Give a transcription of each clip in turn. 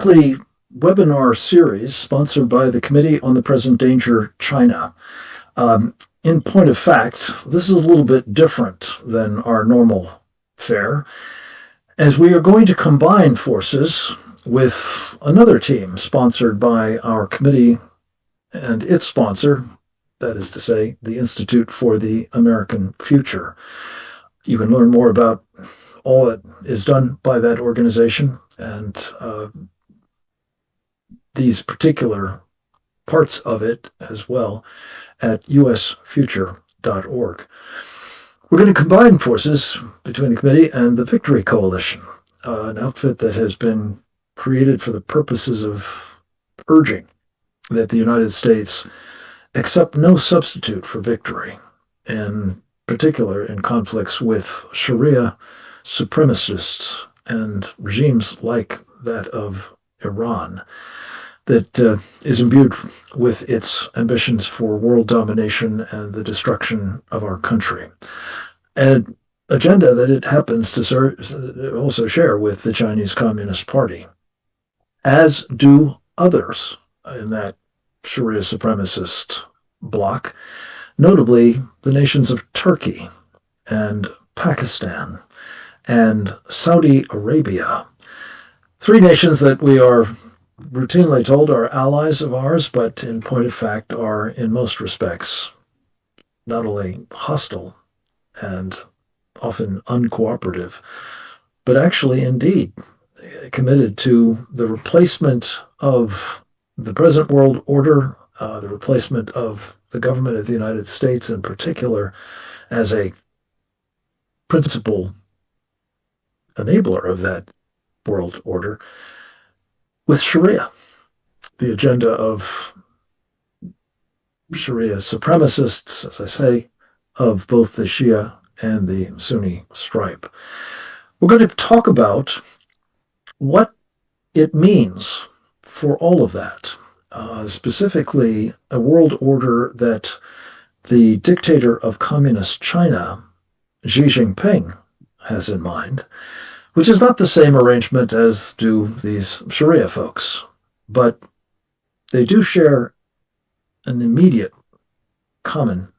weekly webinar series sponsored by the Committee on the Present Danger, China. In point of fact, this is a little bit different than our normal fare, as we are going to combine forces with another team sponsored by our committee and its sponsor, that is to say, the Institute for the American Future. You can learn more about all that is done by that organization and these particular parts of it as well at usfuture.org. We're going to combine forces between the committee and the Victory Coalition, an outfit that has been created for the purposes of urging that the United States accept no substitute for victory, in particular in conflicts with Sharia supremacists and regimes like that of Iran, that is imbued with its ambitions for world domination and the destruction of our country. An agenda that it happens to also share with the Chinese Communist Party, as do others in that Sharia supremacist bloc, notably the nations of Turkey and Pakistan and Saudi Arabia. Three nations that we are routinely told are allies of ours, but in point of fact are in most respects not only hostile and often uncooperative, but actually indeed committed to the replacement of the present world order, the replacement of the government of the United States in particular as a principal enabler of that world order, with Sharia, the agenda of Sharia supremacists, as I say, of both the Shia and the Sunni stripe. We're going to talk about what it means for all of that, specifically a world order that the dictator of communist China, Xi Jinping, has in mind, which is not the same arrangement as do these Sharia folks, but they do share an immediate common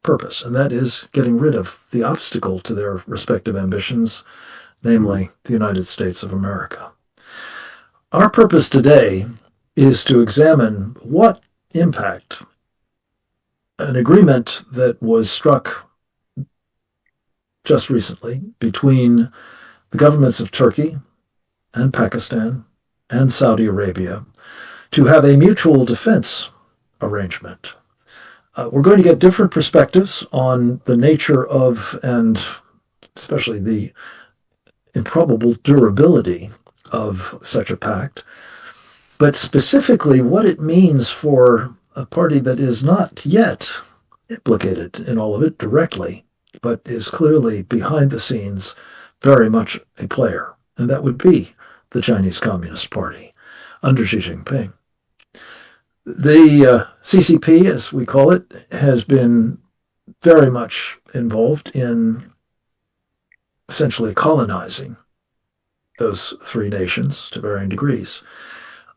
purpose, and that is getting rid of the obstacle to their respective ambitions, namely the United States of America. Our purpose today is to examine what impact an agreement that was struck just recently between the governments of Turkey and Pakistan and Saudi Arabia to have a mutual defense arrangement. We're going to get different perspectives on the nature of, and especially the improbable durability of such a pact, but specifically what it means for a party that is not yet implicated in all of it directly, but is clearly behind the scenes very much a player, and that would be the Chinese Communist Party under Xi Jinping. The CCP, as we call it, has been very much involved in essentially colonizing those three nations to varying degrees.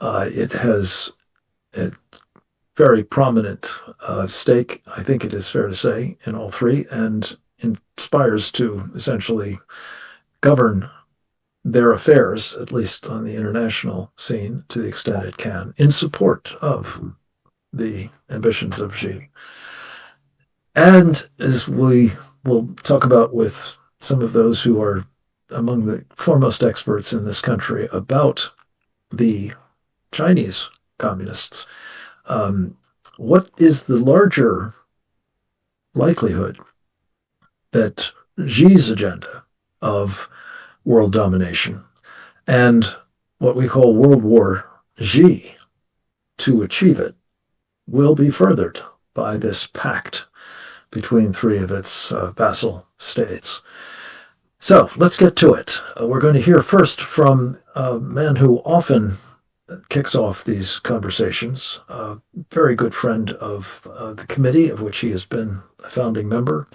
It has a very prominent stake, I think it is fair to say, in all three, and aspires to essentially govern their affairs, at least on the international scene, to the extent it can, in support of the ambitions of Xi. And as we will talk about with some of those who are among the foremost experts in this country about the Chinese communists, what is the larger likelihood that Xi's agenda of world domination and what we call World War Xi, to achieve it, will be furthered by this pact between three of its vassal states. So let's get to it. We're going to hear first from a man who often kicks off these conversations, a very good friend of the committee, of which he has been a founding member,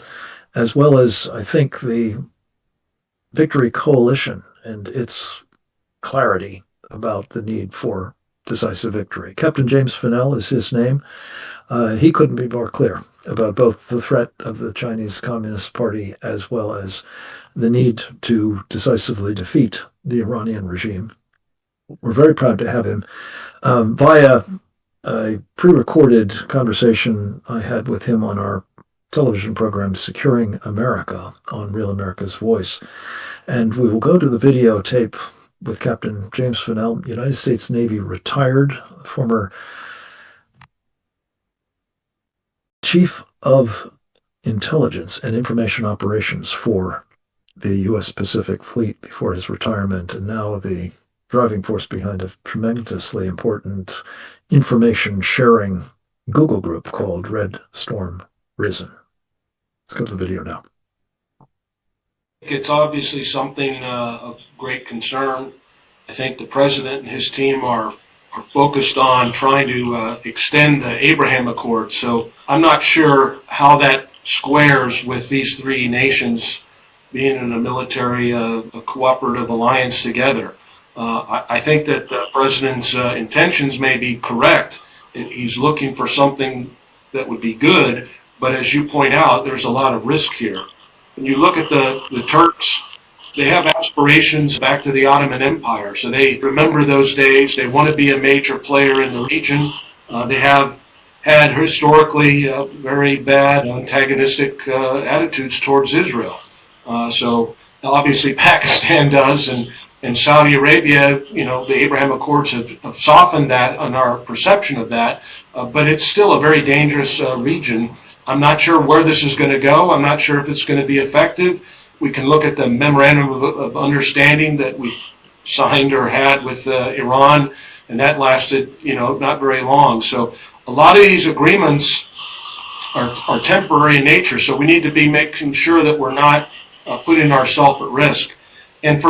as well as, I think, the Victory Coalition and its clarity about the need for decisive victory. Captain James Fennell is his name. He couldn't be more clear about both the threat of the Chinese Communist Party as well as the need to decisively defeat the Iranian regime. We're very proud to have him. Via a pre-recorded conversation I had with him on our television program Securing America on Real America's Voice. And we will go to the videotape with Captain James Fennell, United States Navy retired, former Chief of Intelligence and Information Operations for the U.S. Pacific Fleet before his retirement, and now the driving force behind a tremendously important information sharing Google group called Red Storm Risen. Let's go to the video now. It's obviously something of great concern. I think the president and his team are focused on trying to extend the Abraham Accords. So I'm not sure how that squares with these three nations being in a military, a cooperative alliance together. I think that the president's intentions may be correct. He's looking for something that would be good, but as you point out, there's a lot of risk here. When you look at the Turks, they have aspirations back to the Ottoman Empire, so they remember those days. They want to be a major player in the region. They have had historically very bad antagonistic attitudes towards Israel. So obviously Pakistan does, and Saudi Arabia, you know, the Abraham Accords have softened that and our perception of that, but it's still a very dangerous region. I'm not sure where this is going to go. I'm not sure if it's going to be effective. We can look at the memorandum of understanding that we signed or had with Iran, and that lasted, you know, not very long. So a lot of these agreements are temporary in nature, so we need to be making sure that we're not putting ourselves at risk. And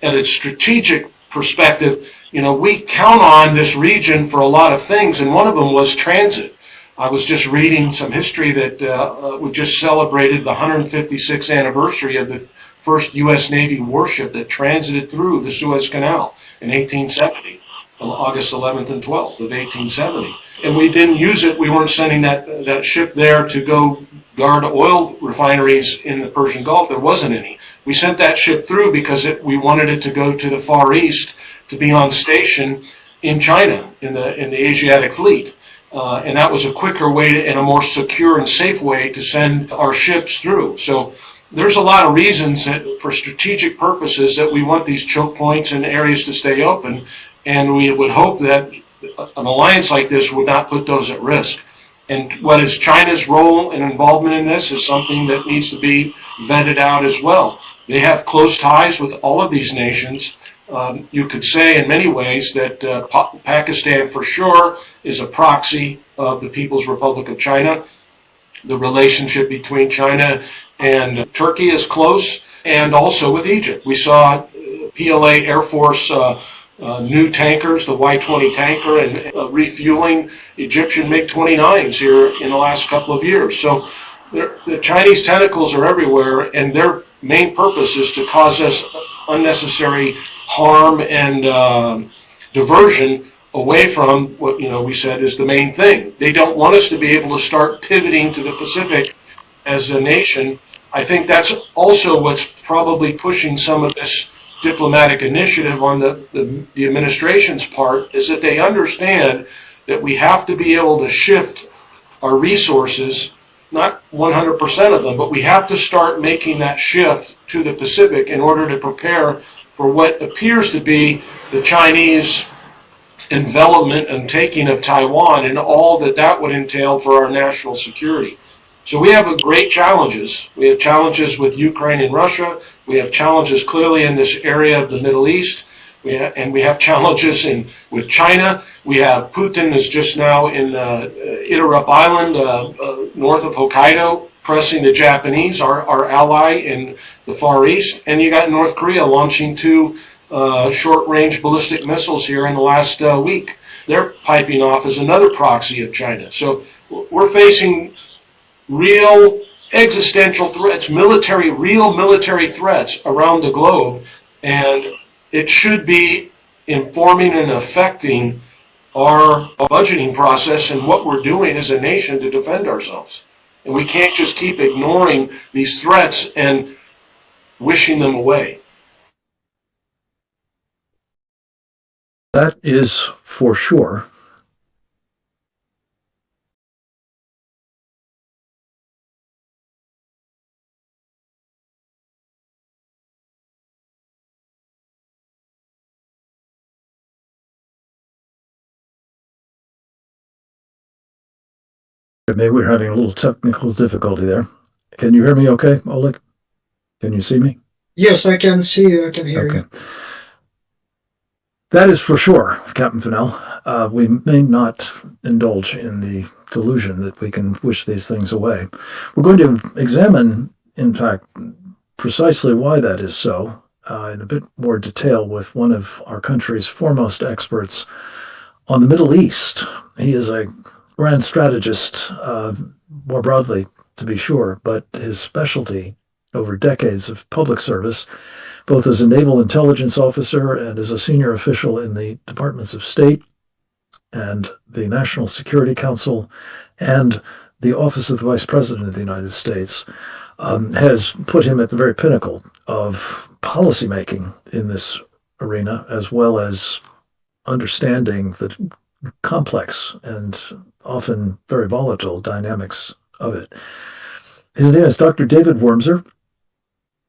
at a strategic perspective, you know, we count on this region for a lot of things, and one of them was transit. I was just reading some history that we just celebrated the 156th anniversary of the first U.S. Navy warship that transited through the Suez Canal in 1870, on August 11th and 12th of 1870. And we didn't use it. We weren't sending that ship there to go guard oil refineries in the Persian Gulf. There wasn't any. We sent that ship through because we wanted it to go to the Far East to be on station in China, in the Asiatic fleet. And that was a quicker way and a more secure and safe way to send our ships through. So there's a lot of reasons that for strategic purposes that we want these choke points and areas to stay open, and we would hope that an alliance like this would not put those at risk. And what is China's role and involvement in this is something that needs to be vetted out as well. They have close ties with all of these nations. You could say in many ways that Pakistan for sure is a proxy of the People's Republic of China. The relationship between China and Turkey is close, and also with Egypt. We saw PLA Air Force new tankers, the Y-20 tanker, and refueling Egyptian MiG-29s here in the last couple of years. So the Chinese tentacles are everywhere, and their main purpose is to cause us unnecessary harm and diversion away from what we said is the main thing. They don't want us to be able to start pivoting to the Pacific as a nation. I think that's also what's probably pushing some of this diplomatic initiative on the administration's part, is that they understand that we have to be able to shift our resources, not 100% of them, but we have to start making that shift to the Pacific in order to prepare for what appears to be the Chinese envelopment and taking of Taiwan and all that would entail for our national security. So we have great challenges. We have challenges with Ukraine and Russia. We have challenges clearly in this area of the Middle East. We have challenges with China. We have Putin is just now in Itarup Island, north of Hokkaido, pressing the Japanese, our ally in the Far East. And you got North Korea launching 2 short-range ballistic missiles here in the last week. They're piping off as another proxy of China. So we're facing real existential threats, real military threats around the globe, and it should be informing and affecting our budgeting process and what we're doing as a nation to defend ourselves. And we can't just keep ignoring these threats and wishing them away. That is for sure. Maybe we're having a little technical difficulty there. Can you hear me okay, Oleg? Can you see me? Yes, I can see you. I can hear you. That is for sure, Captain Fennell. We may not indulge in the delusion that we can wish these things away. We're going to examine, in fact, precisely why that is so in a bit more detail with one of our country's foremost experts on the Middle East. He is a grand strategist, more broadly, to be sure, but his specialty over decades of public service, both as a naval intelligence officer and as a senior official in the Departments of State and the National Security Council and the Office of the Vice President of the United States, has put him at the very pinnacle of policymaking in this arena, as well as understanding the complex and often very volatile dynamics of it. His name is Dr. David Wormser.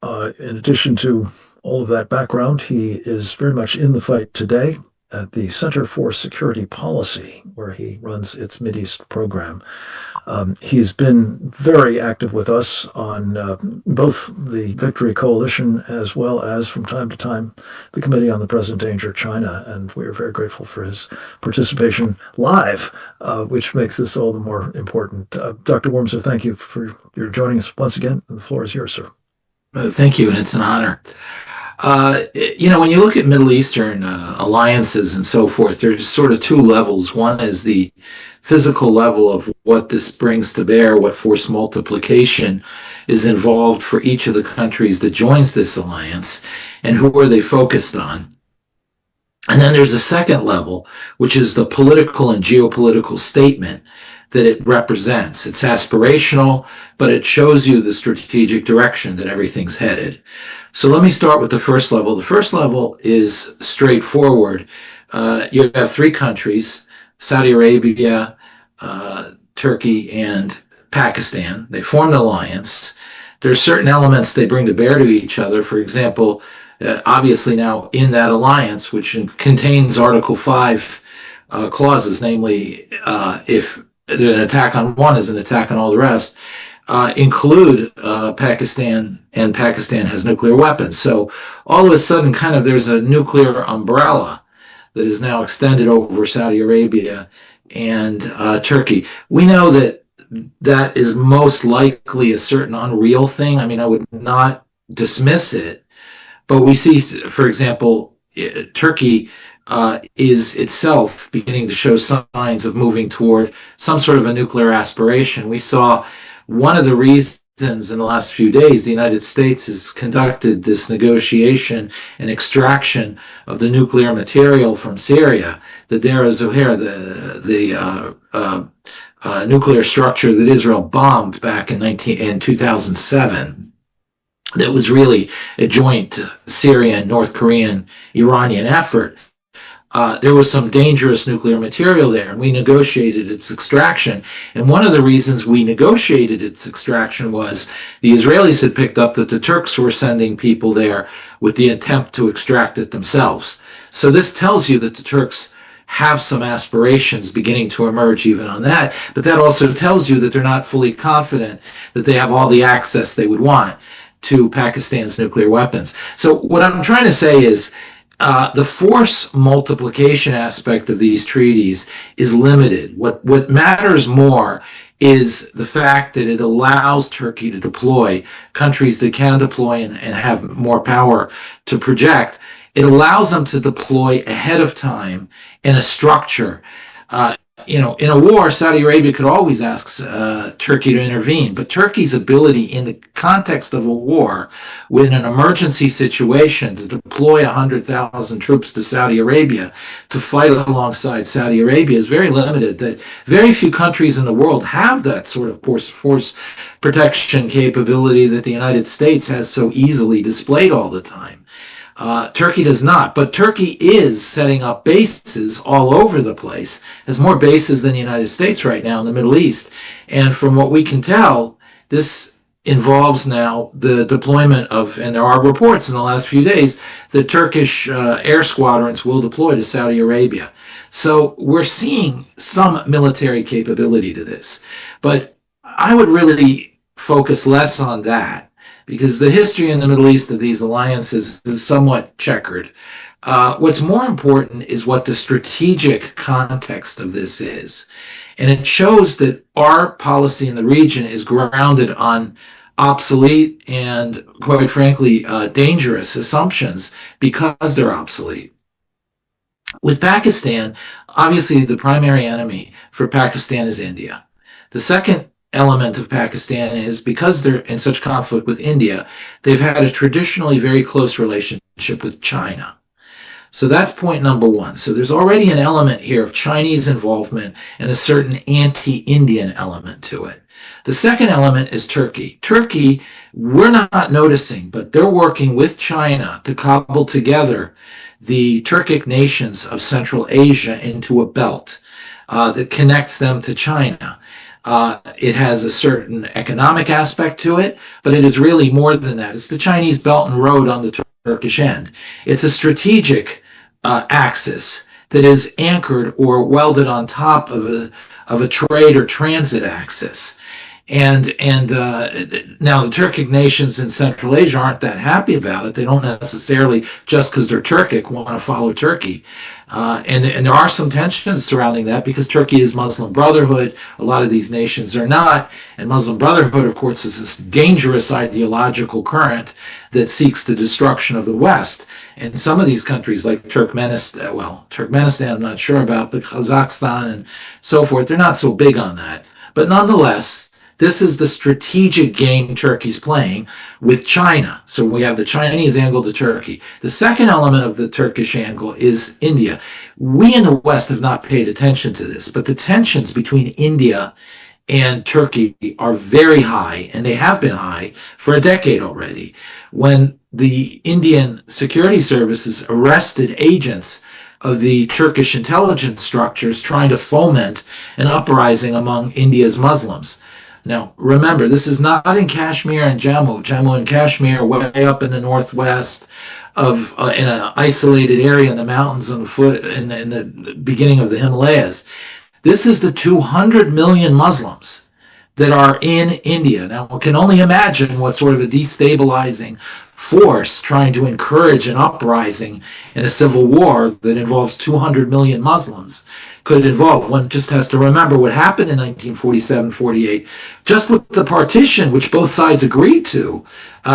In addition to all of that background, he is very much in the fight today at the Center for Security Policy, where he runs its Mideast program. He's been very active with us on both the Victory Coalition as well as, from time to time, the Committee on the Present Danger China, and we are very grateful for his participation live, which makes this all the more important. Dr. Wormser, thank you for your joining us once again. The floor is yours, sir. Thank you, and it's an honor. When you look at Middle Eastern alliances and so forth, there's sort of two levels. One is the physical level of what this brings to bear, what force multiplication is involved for each of the countries that joins this alliance, and who are they focused on. And then there's a second level, which is the political and geopolitical statement that it represents. It's aspirational, but it shows you the strategic direction that everything's headed. So let me start with the first level. The first level is straightforward. You have three countries, Saudi Arabia, Turkey, and Pakistan. They form an alliance. There are certain elements they bring to bear to each other. For example, obviously now in that alliance, which contains Article 5 clauses, namely if an attack on one is an attack on all the rest, include Pakistan, and Pakistan has nuclear weapons. So all of a sudden, kind of there's a nuclear umbrella that is now extended over Saudi Arabia and Turkey. We know that that is most likely a certain unreal thing. I mean, I would not dismiss it, but we see, for example, Turkey is itself beginning to show signs of moving toward some sort of a nuclear aspiration. We saw one of the reasons in the last few days the United States has conducted this negotiation and extraction of the nuclear material from Syria, the Deir ez-Zohar, the nuclear structure that Israel bombed back in 2007. That was really a joint Syrian, North Korean, Iranian effort. There was some dangerous nuclear material there, and we negotiated its extraction. And one of the reasons we negotiated its extraction was the Israelis had picked up that the Turks were sending people there with the attempt to extract it themselves. So this tells you that the Turks have some aspirations beginning to emerge even on that, but that also tells you that they're not fully confident that they have all the access they would want to Pakistan's nuclear weapons. So what I'm trying to say is the force multiplication aspect of these treaties is limited. What matters more is the fact that it allows Turkey to deploy, countries that can deploy and have more power to project. It allows them to deploy ahead of time in a structure. in a war, Saudi Arabia could always ask Turkey to intervene, but Turkey's ability in the context of a war, with an emergency situation, to deploy 100,000 troops to Saudi Arabia to fight alongside Saudi Arabia is very limited. That very few countries in the world have that sort of force protection capability that the United States has so easily displayed all the time. Turkey does not, but Turkey is setting up bases all over the place, has more bases than the United States right now in the Middle East. And from what we can tell, this involves now the deployment of, and there are reports in the last few days, that Turkish air squadrons will deploy to Saudi Arabia. So we're seeing some military capability to this. But I would really focus less on that, because the history in the Middle East of these alliances is somewhat checkered. What's more important is what the strategic context of this is. And it shows that our policy in the region is grounded on obsolete and, quite frankly, dangerous assumptions because they're obsolete. With Pakistan, obviously the primary enemy for Pakistan is India. The second element of Pakistan is, because they're in such conflict with India, they've had a traditionally very close relationship with China. So that's point number one. So there's already an element here of Chinese involvement and a certain anti-Indian element to it. The second element is Turkey. Turkey, we're not noticing, but they're working with China to cobble together the Turkic nations of Central Asia into a belt that connects them to China. It has a certain economic aspect to it, but it is really more than that. It's the Chinese Belt and Road on the Turkish end. It's a strategic axis that is anchored or welded on top of a trade or transit axis. And now the Turkic nations in Central Asia aren't that happy about it. They don't necessarily, just because they're Turkic, want to follow Turkey. And there are some tensions surrounding that, because Turkey is Muslim Brotherhood. A lot of these nations are not. And Muslim Brotherhood, of course, is this dangerous ideological current that seeks the destruction of the West. And some of these countries, like Turkmenistan, I'm not sure about, but Kazakhstan and so forth, they're not so big on that. But nonetheless, this is the strategic game Turkey's playing with China. So we have the Chinese angle to Turkey. The second element of the Turkish angle is India. We in the West have not paid attention to this, but the tensions between India and Turkey are very high, and they have been high for a decade already. When the Indian security services arrested agents of the Turkish intelligence structures trying to foment an uprising among India's Muslims. Now, remember, this is not in Kashmir and Jammu. Jammu and Kashmir, way up in the northwest of in an isolated area in the mountains in the beginning of the Himalayas. This is the 200 million Muslims that are in India. Now, one can only imagine what sort of a destabilizing force trying to encourage an uprising in a civil war that involves 200 million Muslims could involve. One just has to remember what happened in 1947-48, just with the partition, which both sides agreed to,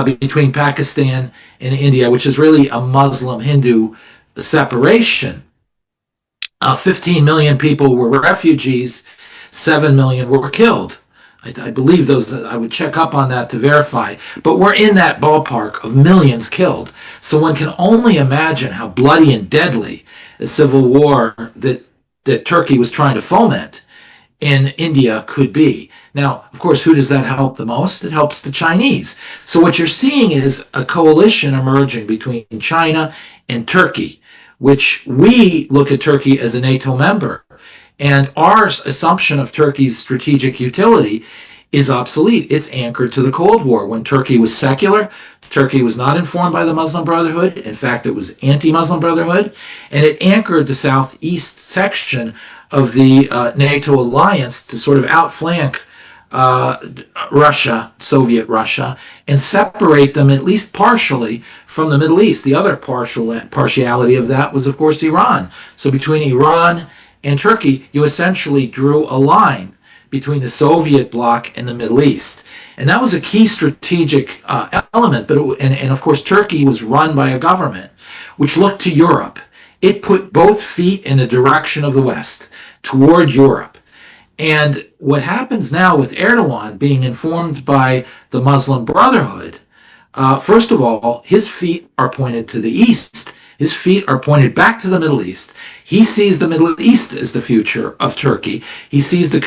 between Pakistan and India, which is really a Muslim-Hindu separation. 15 million people were refugees, 7 million were killed. I believe those, I would check up on that to verify, but we're in that ballpark of millions killed. So one can only imagine how bloody and deadly a civil war that Turkey was trying to foment in India could be. Now, of course, who does that help the most? It helps the Chinese. So what you're seeing is a coalition emerging between China and Turkey, which we look at Turkey as a NATO member. And our assumption of Turkey's strategic utility is obsolete. It's anchored to the Cold War. When Turkey was secular, Turkey was not informed by the Muslim Brotherhood. In fact, it was anti-Muslim Brotherhood. And it anchored the southeast section of the NATO alliance to sort of outflank Russia, Soviet Russia, and separate them at least partially from the Middle East. The other partiality of that was, of course, Iran. So between Iran and Turkey, you essentially drew a line between the Soviet bloc and the Middle East. And that was a key strategic element. But and of course, Turkey was run by a government which looked to Europe. It put both feet in the direction of the West. toward Europe. And what happens now with Erdogan being informed by the Muslim Brotherhood, first of all, his feet are pointed to the east. His feet are pointed back to the Middle East. He sees the Middle East as the future of Turkey. He sees the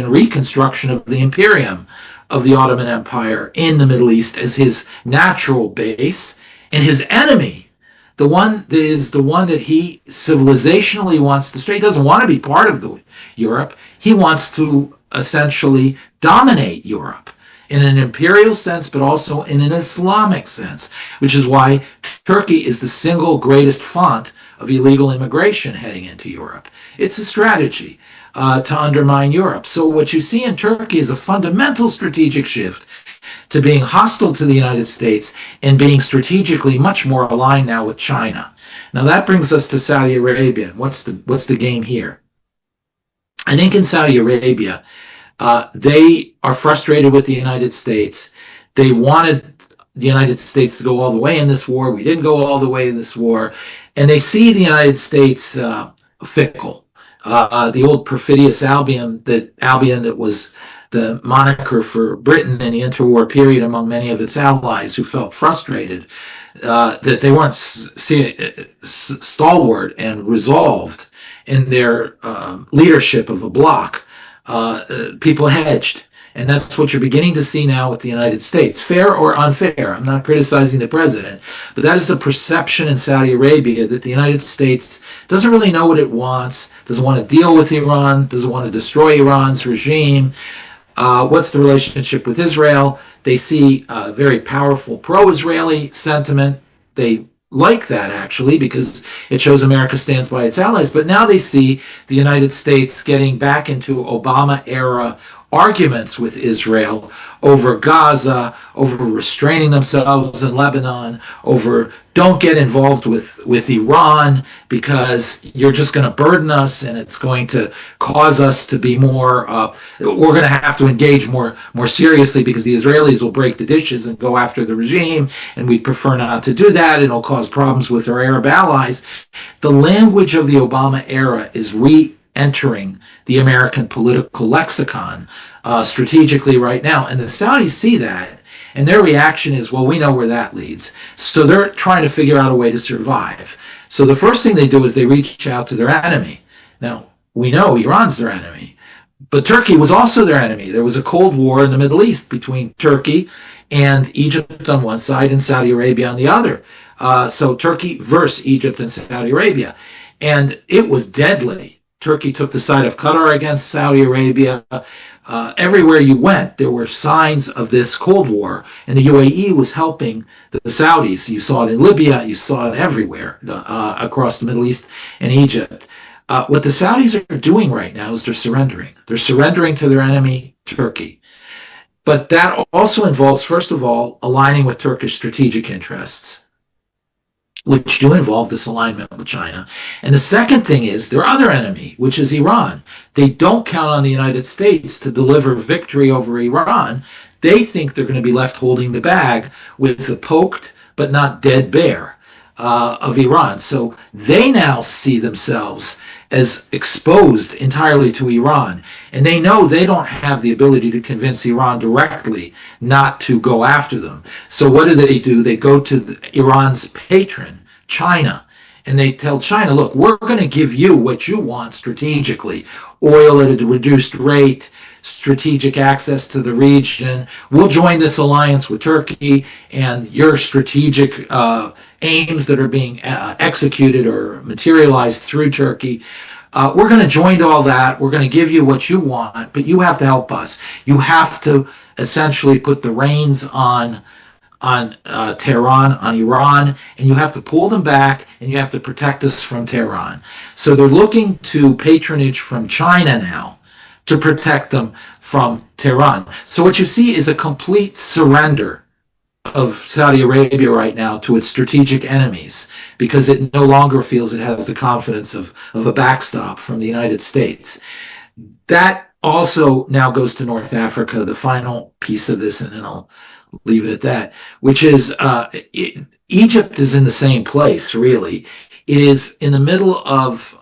reconstruction of the imperium of the Ottoman Empire in the Middle East as his natural base. And his enemy, the one that he civilizationally wants to destroy, he doesn't want to be part of Europe. He wants to essentially dominate Europe in an imperial sense, but also in an Islamic sense, which is why Turkey is the single greatest font of illegal immigration heading into Europe. It's a strategy to undermine Europe. So what you see in Turkey is a fundamental strategic shift to being hostile to the United States and being strategically much more aligned now with China. Now that brings us to Saudi Arabia. What's the game here? I think in Saudi Arabia, they are frustrated with the United States. They wanted the United States to go all the way in this war. We didn't go all the way in this war. And they see the United States fickle. The old perfidious Albion that was the moniker for Britain in the interwar period among many of its allies who felt frustrated that they weren't stalwart and resolved in their leadership of a bloc. People hedged. And that's what you're beginning to see now with the United States. Fair or unfair, I'm not criticizing the president, but that is the perception in Saudi Arabia that the United States doesn't really know what it wants, doesn't want to deal with Iran, doesn't want to destroy Iran's regime. What's the relationship with Israel? They see a very powerful pro-Israeli sentiment. They like that, actually, because it shows America stands by its allies. But now they see the United States getting back into Obama-era arguments with Israel over Gaza, over restraining themselves in Lebanon, over don't get involved with Iran because you're just going to burden us and it's going to cause us to be more, we're going to have to engage more seriously because the Israelis will break the dishes and go after the regime, and we'd prefer not to do that. It'll cause problems with our Arab allies. The language of the Obama era is re-entering the American political lexicon strategically right now. And the Saudis see that, and their reaction is, well, we know where that leads. So they're trying to figure out a way to survive. So the first thing they do is they reach out to their enemy. Now, we know Iran's their enemy, but Turkey was also their enemy. There was a Cold War in the Middle East between Turkey and Egypt on one side and Saudi Arabia on the other. So Turkey versus Egypt and Saudi Arabia. And it was deadly. Turkey took the side of Qatar against Saudi Arabia. Everywhere you went, there were signs of this Cold War, and the UAE was helping the Saudis. You saw it in Libya, you saw it everywhere across the Middle East and Egypt. What the Saudis are doing right now is they're surrendering. They're surrendering to their enemy, Turkey. But that also involves, first of all, aligning with Turkish strategic interests, which do involve this alignment with China. And the second thing is their other enemy, which is Iran. They don't count on the United States to deliver victory over Iran. They think they're going to be left holding the bag with the poked but not dead bear of Iran. So they now see themselves as exposed entirely to Iran. And they know they don't have the ability to convince Iran directly not to go after them. So what do? They go to Iran's patron, China, and they tell China, look, we're going to give you what you want strategically. Oil at a reduced rate, strategic access to the region. We'll join this alliance with Turkey, and your strategic aims that are being executed or materialized through Turkey. We're going to join all that. We're going to give you what you want, but you have to help us. You have to essentially put the reins on Tehran, on Iran, and you have to pull them back, and you have to protect us from Tehran. So they're looking to patronage from China now to protect them from Tehran. So what you see is a complete surrender of Saudi Arabia right now to its strategic enemies because it no longer feels it has the confidence of a backstop from the United States. That also now goes to North Africa, the final piece of this, and then I'll leave it at that, which is Egypt is in the same place, really. It is in the middle of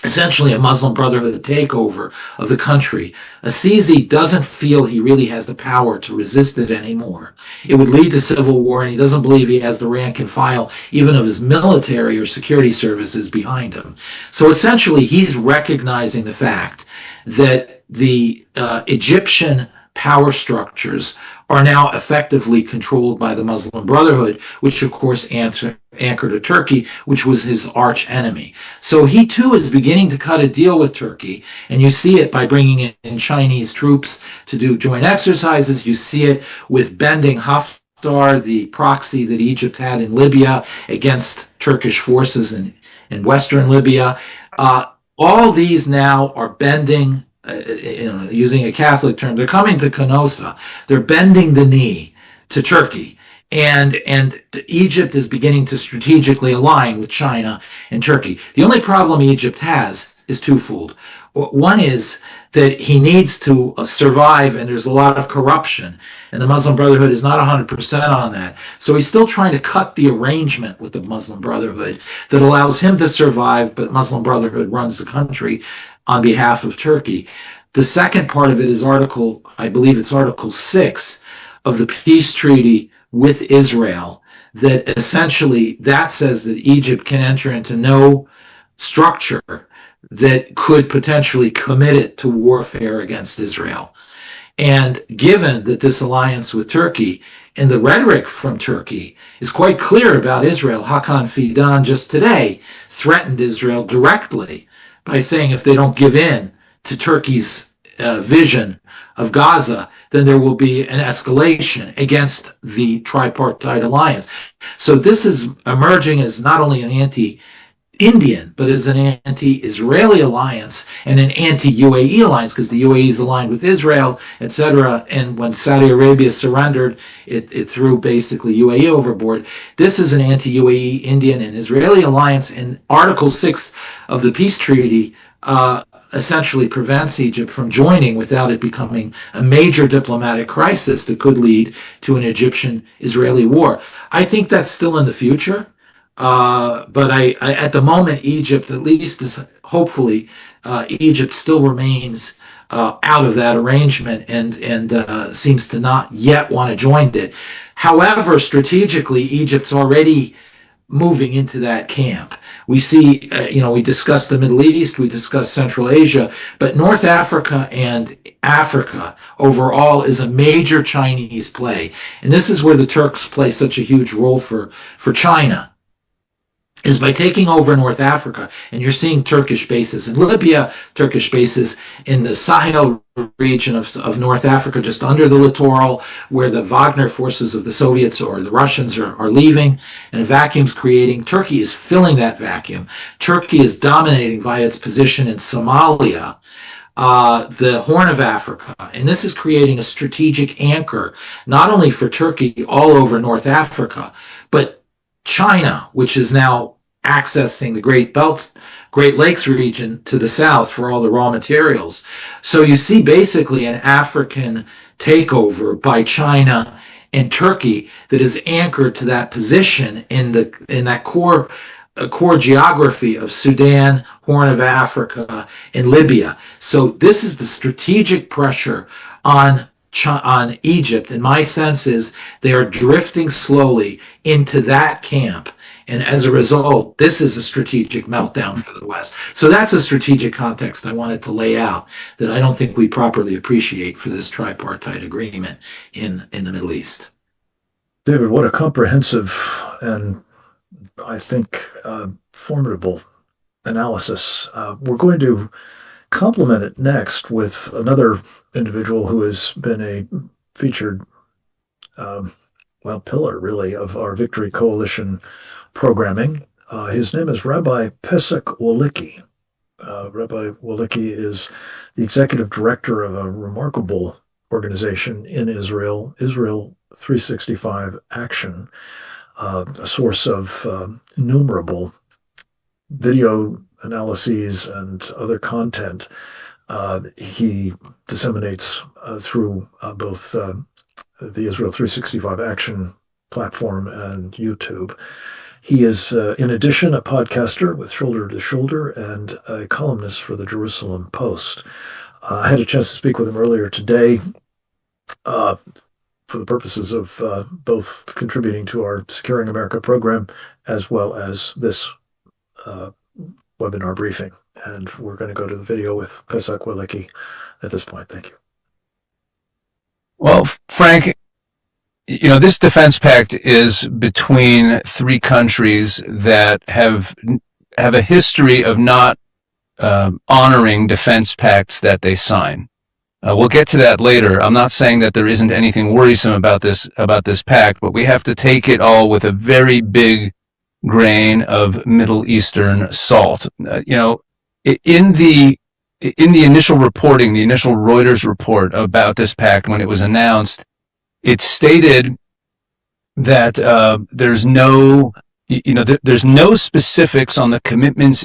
essentially a Muslim Brotherhood takeover of the country. Assisi doesn't feel he really has the power to resist it anymore. It would lead to civil war, and he doesn't believe he has the rank and file, even of his military or security services behind him. So essentially, he's recognizing the fact that the Egyptian power structures are now effectively controlled by the Muslim Brotherhood, which of course anchored to Turkey, which was his arch enemy. So he too is beginning to cut a deal with Turkey, and you see it by bringing in Chinese troops to do joint exercises. You see it with bending Haftar, the proxy that Egypt had in Libya, against Turkish forces in western Libya. All these now are bending, using a Catholic term, they're coming to Canossa. They're bending the knee to Turkey. And Egypt is beginning to strategically align with China and Turkey. The only problem Egypt has is twofold. One is that he needs to survive, and there's a lot of corruption, and the Muslim Brotherhood is not 100% on that. So he's still trying to cut the arrangement with the Muslim Brotherhood that allows him to survive, but Muslim Brotherhood runs the country on behalf of Turkey. The second part of it is I believe it's Article 6 of the peace treaty with Israel, that essentially that says that Egypt can enter into no structure that could potentially commit it to warfare against Israel. And given that this alliance with Turkey and the rhetoric from Turkey is quite clear about Israel, Hakan Fidan just today threatened Israel directly by saying if they don't give in to Turkey's vision of Gaza, then there will be an escalation against the tripartite alliance. So this is emerging as not only an anti-Indian, but as an anti-Israeli alliance and an anti-UAE alliance, because the UAE is aligned with Israel, etc. And when Saudi Arabia surrendered, it threw basically UAE overboard. This is an anti-UAE, Indian, and Israeli alliance, and Article 6 of the peace treaty essentially prevents Egypt from joining without it becoming a major diplomatic crisis that could lead to an Egyptian-Israeli war. I think that's still in the future. But I at the moment, Egypt, at least is hopefully, Egypt still remains out of that arrangement and seems to not yet want to join it. However, strategically, Egypt's already moving into that camp. We see, we discussed the Middle East, we discussed Central Asia, but North Africa and Africa overall is a major Chinese play. And this is where the Turks play such a huge role for China, is by taking over North Africa. And you're seeing Turkish bases in Libya, Turkish bases in the Sahel region of North Africa, just under the littoral, where the Wagner forces of the Soviets or the Russians are leaving, and a vacuum's creating. Turkey is filling that vacuum. Turkey is dominating via its position in Somalia, the Horn of Africa, and this is creating a strategic anchor, not only for Turkey all over North Africa, but China, which is now accessing the Great Lakes region to the south for all the raw materials. So you see basically an African takeover by China and Turkey that is anchored to that position in that core geography of Sudan, Horn of Africa, and Libya. So this is the strategic pressure on Egypt, and my sense is they are drifting slowly into that camp, and as a result, this is a strategic meltdown for the West. So that's a strategic context I wanted to lay out that I don't think we properly appreciate for this tripartite agreement in the Middle East. David, what a comprehensive and I think formidable analysis. We're going to complement it next with another individual who has been a featured, pillar really of our Victory Coalition programming. His name is Rabbi Pesach Walicki. Rabbi Walicki is the executive director of a remarkable organization in Israel, Israel 365 Action, a source of innumerable video analyses and other content. He disseminates through both the Israel 365 Action platform and YouTube. He is, in addition, a podcaster with Shoulder to Shoulder and a columnist for the Jerusalem Post. I had a chance to speak with him earlier today for the purposes of both contributing to our Securing America program as well as this webinar briefing. And we're going to go to the video with Pesach Walecki at this point. Thank you. Well, Frank, this defense pact is between three countries that have a history of not honoring defense pacts that they sign. We'll get to that later. I'm not saying that there isn't anything worrisome about this pact, but we have to take it all with a very big grain of Middle Eastern salt. In the initial reporting, the initial Reuters report about this pact when it was announced, it stated that there's no specifics on the commitments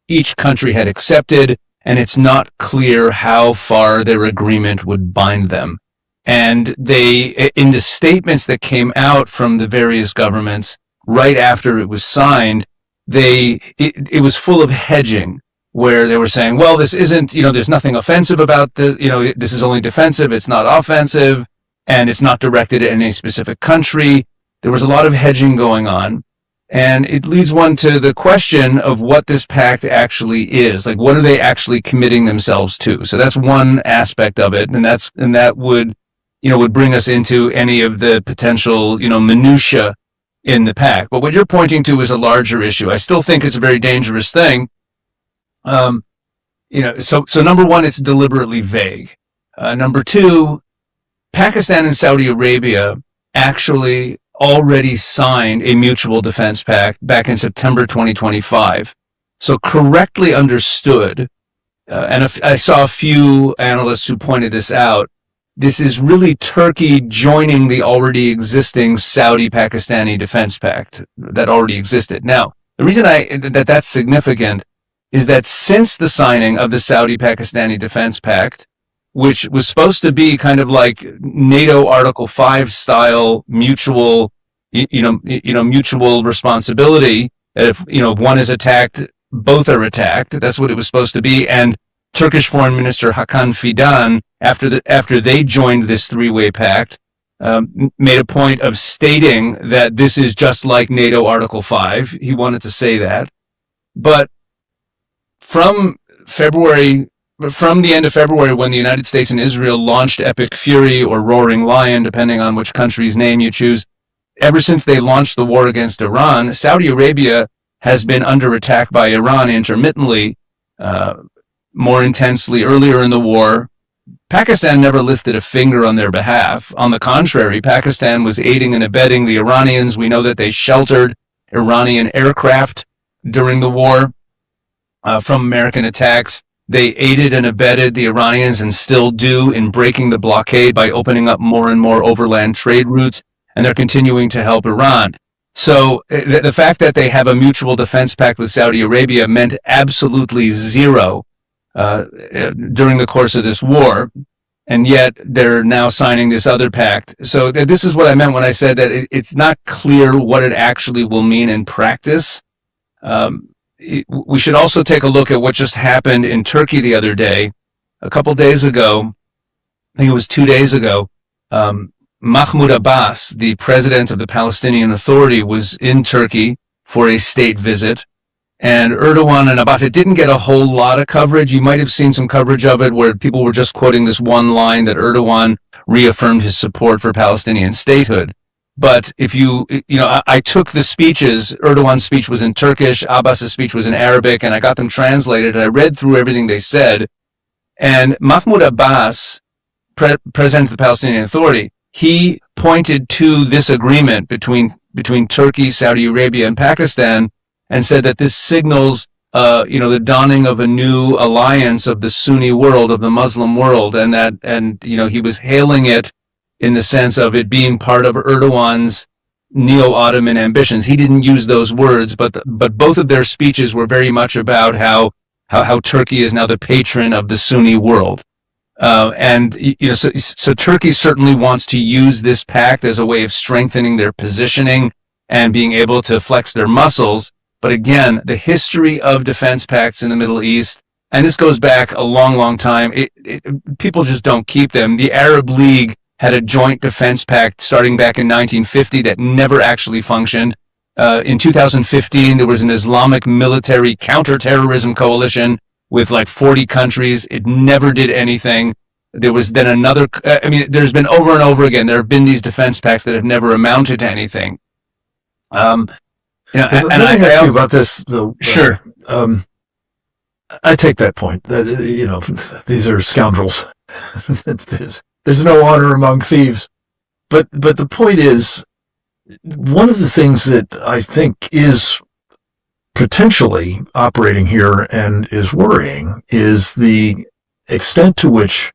each country had accepted, and it's not clear how far their agreement would bind them. And they, in the statements that came out from the various governments right after it was signed, it was full of hedging, where they were saying, well, this isn't, there's nothing offensive about this, this is only defensive, it's not offensive, and it's not directed at any specific country. There was a lot of hedging going on. And it leads one to the question of what this pact actually is. Like, what are they actually committing themselves to? So that's one aspect of it. And that would bring us into any of the potential, minutia in the pact. But what you're pointing to is a larger issue. I still think it's a very dangerous thing. So number one, it's deliberately vague. Number two, Pakistan and Saudi Arabia actually already signed a mutual defense pact back in September 2025. So correctly understood, and I saw a few analysts who pointed this out, this is really Turkey joining the already existing Saudi-Pakistani defense pact that already existed. Now, the reason that's significant is that since the signing of the Saudi-Pakistani defense pact, which was supposed to be kind of like NATO Article 5 style mutual, mutual responsibility. If, one is attacked, both are attacked. That's what it was supposed to be. And Turkish Foreign Minister Hakan Fidan, after they joined this three-way pact, made a point of stating that this is just like NATO Article 5. He wanted to say that. But from the end of February, when the United States and Israel launched Epic Fury or Roaring Lion, depending on which country's name you choose, ever since they launched the war against Iran, Saudi Arabia has been under attack by Iran intermittently, more intensely earlier in the war. Pakistan never lifted a finger on their behalf. On the contrary, Pakistan was aiding and abetting the Iranians. We know that they sheltered Iranian aircraft during the war from American attacks. They aided and abetted the Iranians and still do in breaking the blockade by opening up more and more overland trade routes, and they're continuing to help Iran. So the fact that they have a mutual defense pact with Saudi Arabia meant absolutely zero during the course of this war, and yet they're now signing this other pact. So this is what I meant when I said that it's not clear what it actually will mean in practice. We should also take a look at what just happened in Turkey the other day. A couple days ago, I think it was 2 days ago, Mahmoud Abbas, the president of the Palestinian Authority, was in Turkey for a state visit. And Erdogan and Abbas, it didn't get a whole lot of coverage. You might have seen some coverage of it where people were just quoting this one line that Erdogan reaffirmed his support for Palestinian statehood. But if I took the speeches. Erdogan's speech was in Turkish, Abbas's speech was in Arabic, and I got them translated. I read through everything they said. And Mahmoud Abbas, president of the Palestinian Authority, he pointed to this agreement between Turkey, Saudi Arabia, and Pakistan, and said that this signals, the dawning of a new alliance of the Sunni world, of the Muslim world, and he was hailing it in the sense of it being part of Erdogan's neo-Ottoman ambitions. He didn't use those words, but both of their speeches were very much about how Turkey is now the patron of the Sunni world. So Turkey certainly wants to use this pact as a way of strengthening their positioning and being able to flex their muscles. But again, the history of defense pacts in the Middle East, and this goes back a long, long time, people just don't keep them. The Arab League had a joint defense pact starting back in 1950 that never actually functioned. In 2015, there was an Islamic military counterterrorism coalition with like 40 countries. It never did anything. There was then another, there's been over and over again, there have been these defense pacts that have never amounted to anything. Let me ask you about this, though. Sure. I take that point that, these are scoundrels. There's no honor among thieves. But the point is, one of the things that I think is potentially operating here and is worrying is the extent to which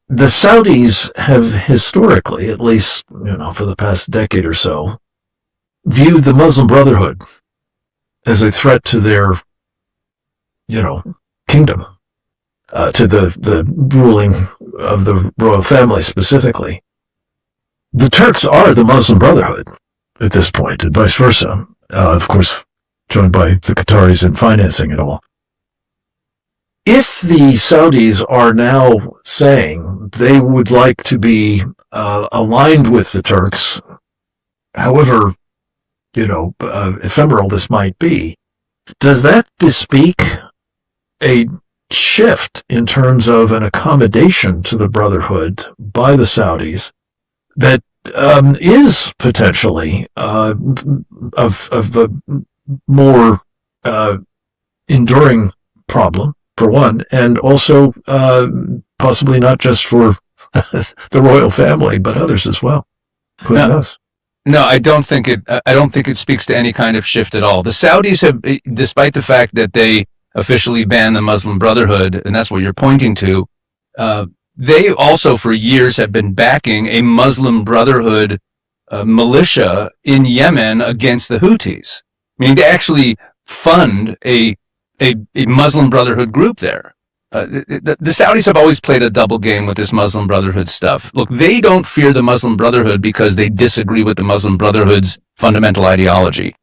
the Saudis have historically, at least, for the past decade or so, viewed the Muslim Brotherhood as a threat to their, kingdom, to the ruling of the royal family specifically. The Turks are the Muslim Brotherhood at this point, and vice versa. Of course, joined by the Qataris in financing it all. If the Saudis are now saying they would like to be aligned with the Turks, however, ephemeral this might be, does that bespeak a shift in terms of an accommodation to the Brotherhood by the Saudis that is potentially of a more enduring problem, for one, and also possibly not just for the royal family, but others as well. Who knows? No, I don't think it speaks to any kind of shift at all. The Saudis have, despite the fact that they officially banned the Muslim Brotherhood, and that's what you're pointing to, they also for years have been backing a Muslim Brotherhood militia in Yemen against the Houthis. I mean, they actually fund a Muslim Brotherhood group there. The Saudis have always played a double game with this Muslim Brotherhood stuff. Look, they don't fear the Muslim Brotherhood because they disagree with the Muslim Brotherhood's fundamental ideology.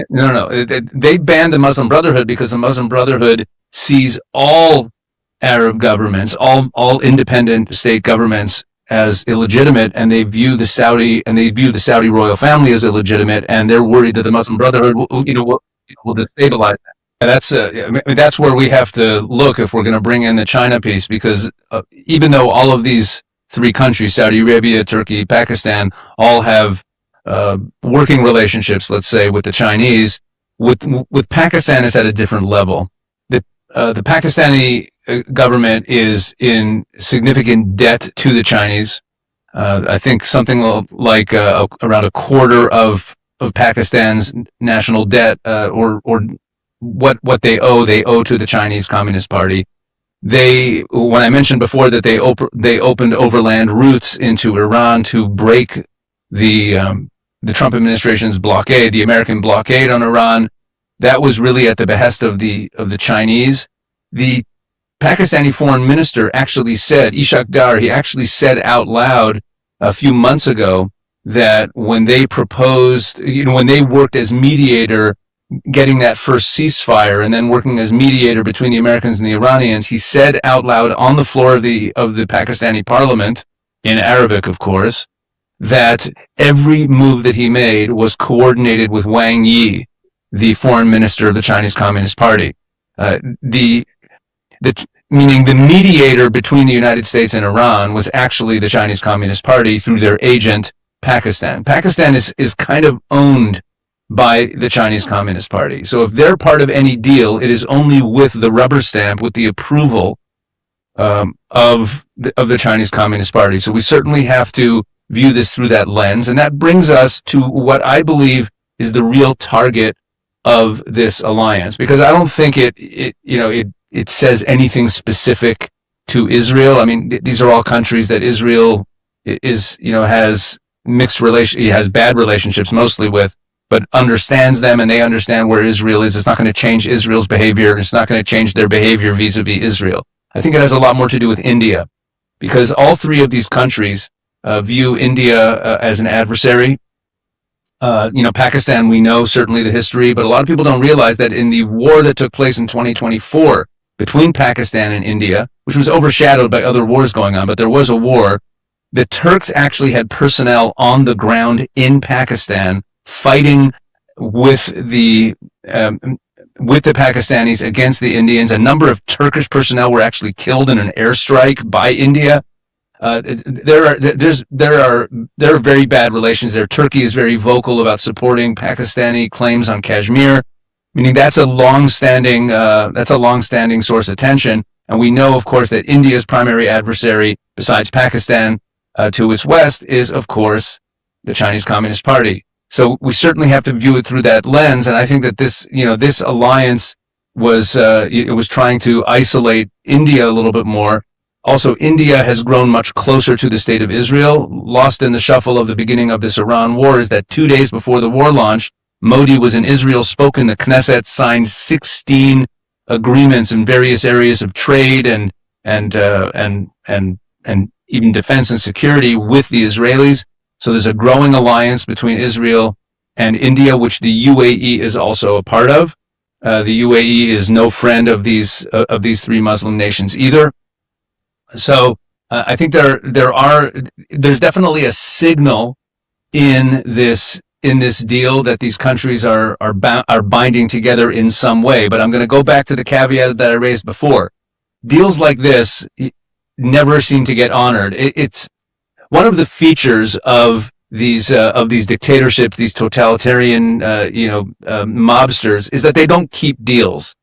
No. They banned the Muslim Brotherhood because the Muslim Brotherhood sees all Arab governments, all independent state governments as illegitimate, and they view the Saudi royal family as illegitimate, and they're worried that the Muslim Brotherhood will destabilize that. And that's where we have to look if we're going to bring in the China piece, because even though all of these three countries, Saudi Arabia, Turkey, Pakistan, all have working relationships, let's say, with the Chinese, with Pakistan is at a different level. The Pakistani government is in significant debt to the Chinese. I think something like around a quarter of Pakistan's national debt, or what they owe to the Chinese Communist Party. When I mentioned before that they opened overland routes into Iran to break the Trump administration's blockade, the American blockade on Iran, that was really at the behest of the Chinese. The Pakistani foreign minister actually said, Ishaq Dar, he actually said out loud a few months ago that when they proposed, when they worked as mediator, getting that first ceasefire and then working as mediator between the Americans and the Iranians, he said out loud on the floor of the Pakistani parliament, in Arabic, of course, that every move that he made was coordinated with Wang Yi, the foreign minister of the Chinese Communist Party. Meaning the mediator between the United States and Iran was actually the Chinese Communist Party through their agent, Pakistan. Pakistan is kind of owned by the Chinese Communist Party. So if they're part of any deal, it is only with the rubber stamp, with the approval of the Chinese Communist Party. So we certainly have to view this through that lens. And that brings us to what I believe is the real target of this alliance, because I don't think it says anything specific to Israel. I mean, these are all countries that Israel has has bad relationships mostly with, but understands them, and they understand where Israel is. It's not going to change Israel's behavior. It's not going to change their behavior vis-a-vis Israel. I think it has a lot more to do with India, because all three of these countries view India as an adversary. Pakistan, we know certainly the history, but a lot of people don't realize that in the war that took place in 2024 between Pakistan and India, which was overshadowed by other wars going on, but there was a war, the Turks actually had personnel on the ground in Pakistan fighting with the Pakistanis against the Indians. A number of Turkish personnel were actually killed in an airstrike by India. There are very bad relations there. Turkey is very vocal about supporting Pakistani claims on Kashmir, meaning that's a long-standing source of tension. And we know, of course, that India's primary adversary, besides Pakistan, to its west, is, of course, the Chinese Communist Party. So we certainly have to view it through that lens. And I think that this alliance was trying to isolate India a little bit more. Also, India has grown much closer to the state of Israel. Lost in the shuffle of the beginning of this Iran war is that 2 days before the war launched, Modi was in Israel, spoke in the Knesset, signed 16 agreements in various areas of trade and even defense and security with the Israelis. So there's a growing alliance between Israel and India, which the UAE is also a part of. The UAE is no friend of these three Muslim nations either. So I think there's definitely a signal in this deal that these countries are binding together in some way. But I'm going to go back to the caveat that I raised before. Deals like this never seem to get honored. It's one of the features of these dictatorships, these totalitarian mobsters, is that they don't keep deals.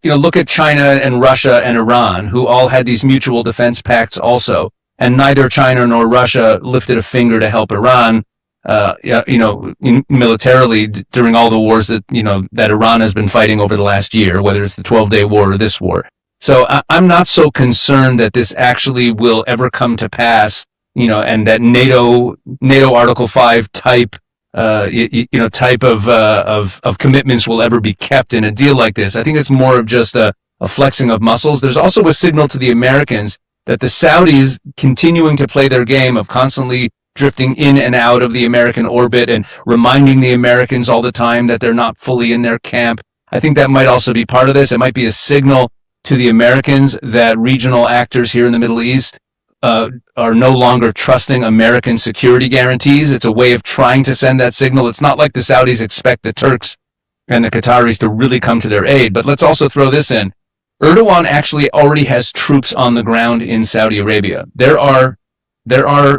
Look at China and Russia and Iran, who all had these mutual defense pacts also, and neither China nor Russia lifted a finger to help Iran, militarily during all the wars that Iran has been fighting over the last year, whether it's the 12-day war or this war. So I'm not so concerned that this actually will ever come to pass, and that NATO Article 5 type of commitments will ever be kept in a deal like this. I think it's more of just a flexing of muscles. There's also a signal to the Americans that the Saudis continuing to play their game of constantly drifting in and out of the American orbit and reminding the Americans all the time that they're not fully in their camp. I think that might also be part of this. It might be a signal to the Americans that regional actors here in the Middle East are no longer trusting American security guarantees. It's a way of trying to send that signal. It's not like the Saudis expect the Turks and the Qataris to really come to their aid. But let's also throw this in. Erdogan actually already has troops on the ground in Saudi Arabia. There are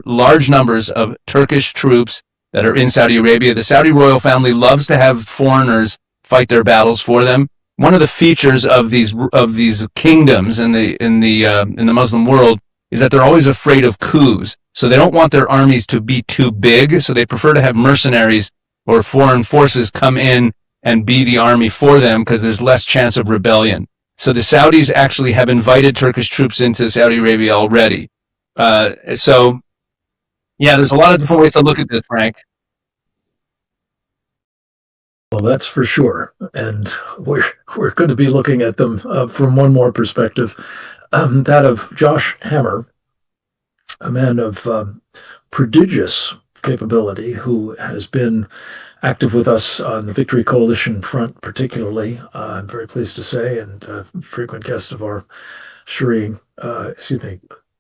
large numbers of Turkish troops that are in Saudi Arabia. The Saudi royal family loves to have foreigners fight their battles for them. One of the features of these kingdoms in the Muslim world is that they're always afraid of coups. So they don't want their armies to be too big. So they prefer to have mercenaries or foreign forces come in and be the army for them because there's less chance of rebellion. So the Saudis actually have invited Turkish troops into Saudi Arabia already. So yeah, there's a lot of different ways to look at this, Frank. Well, that's for sure. And we're going to be looking at them from one more perspective. That of Josh Hammer, a man of prodigious capability who has been active with us on the Victory Coalition front particularly, I'm very pleased to say, and a frequent guest of our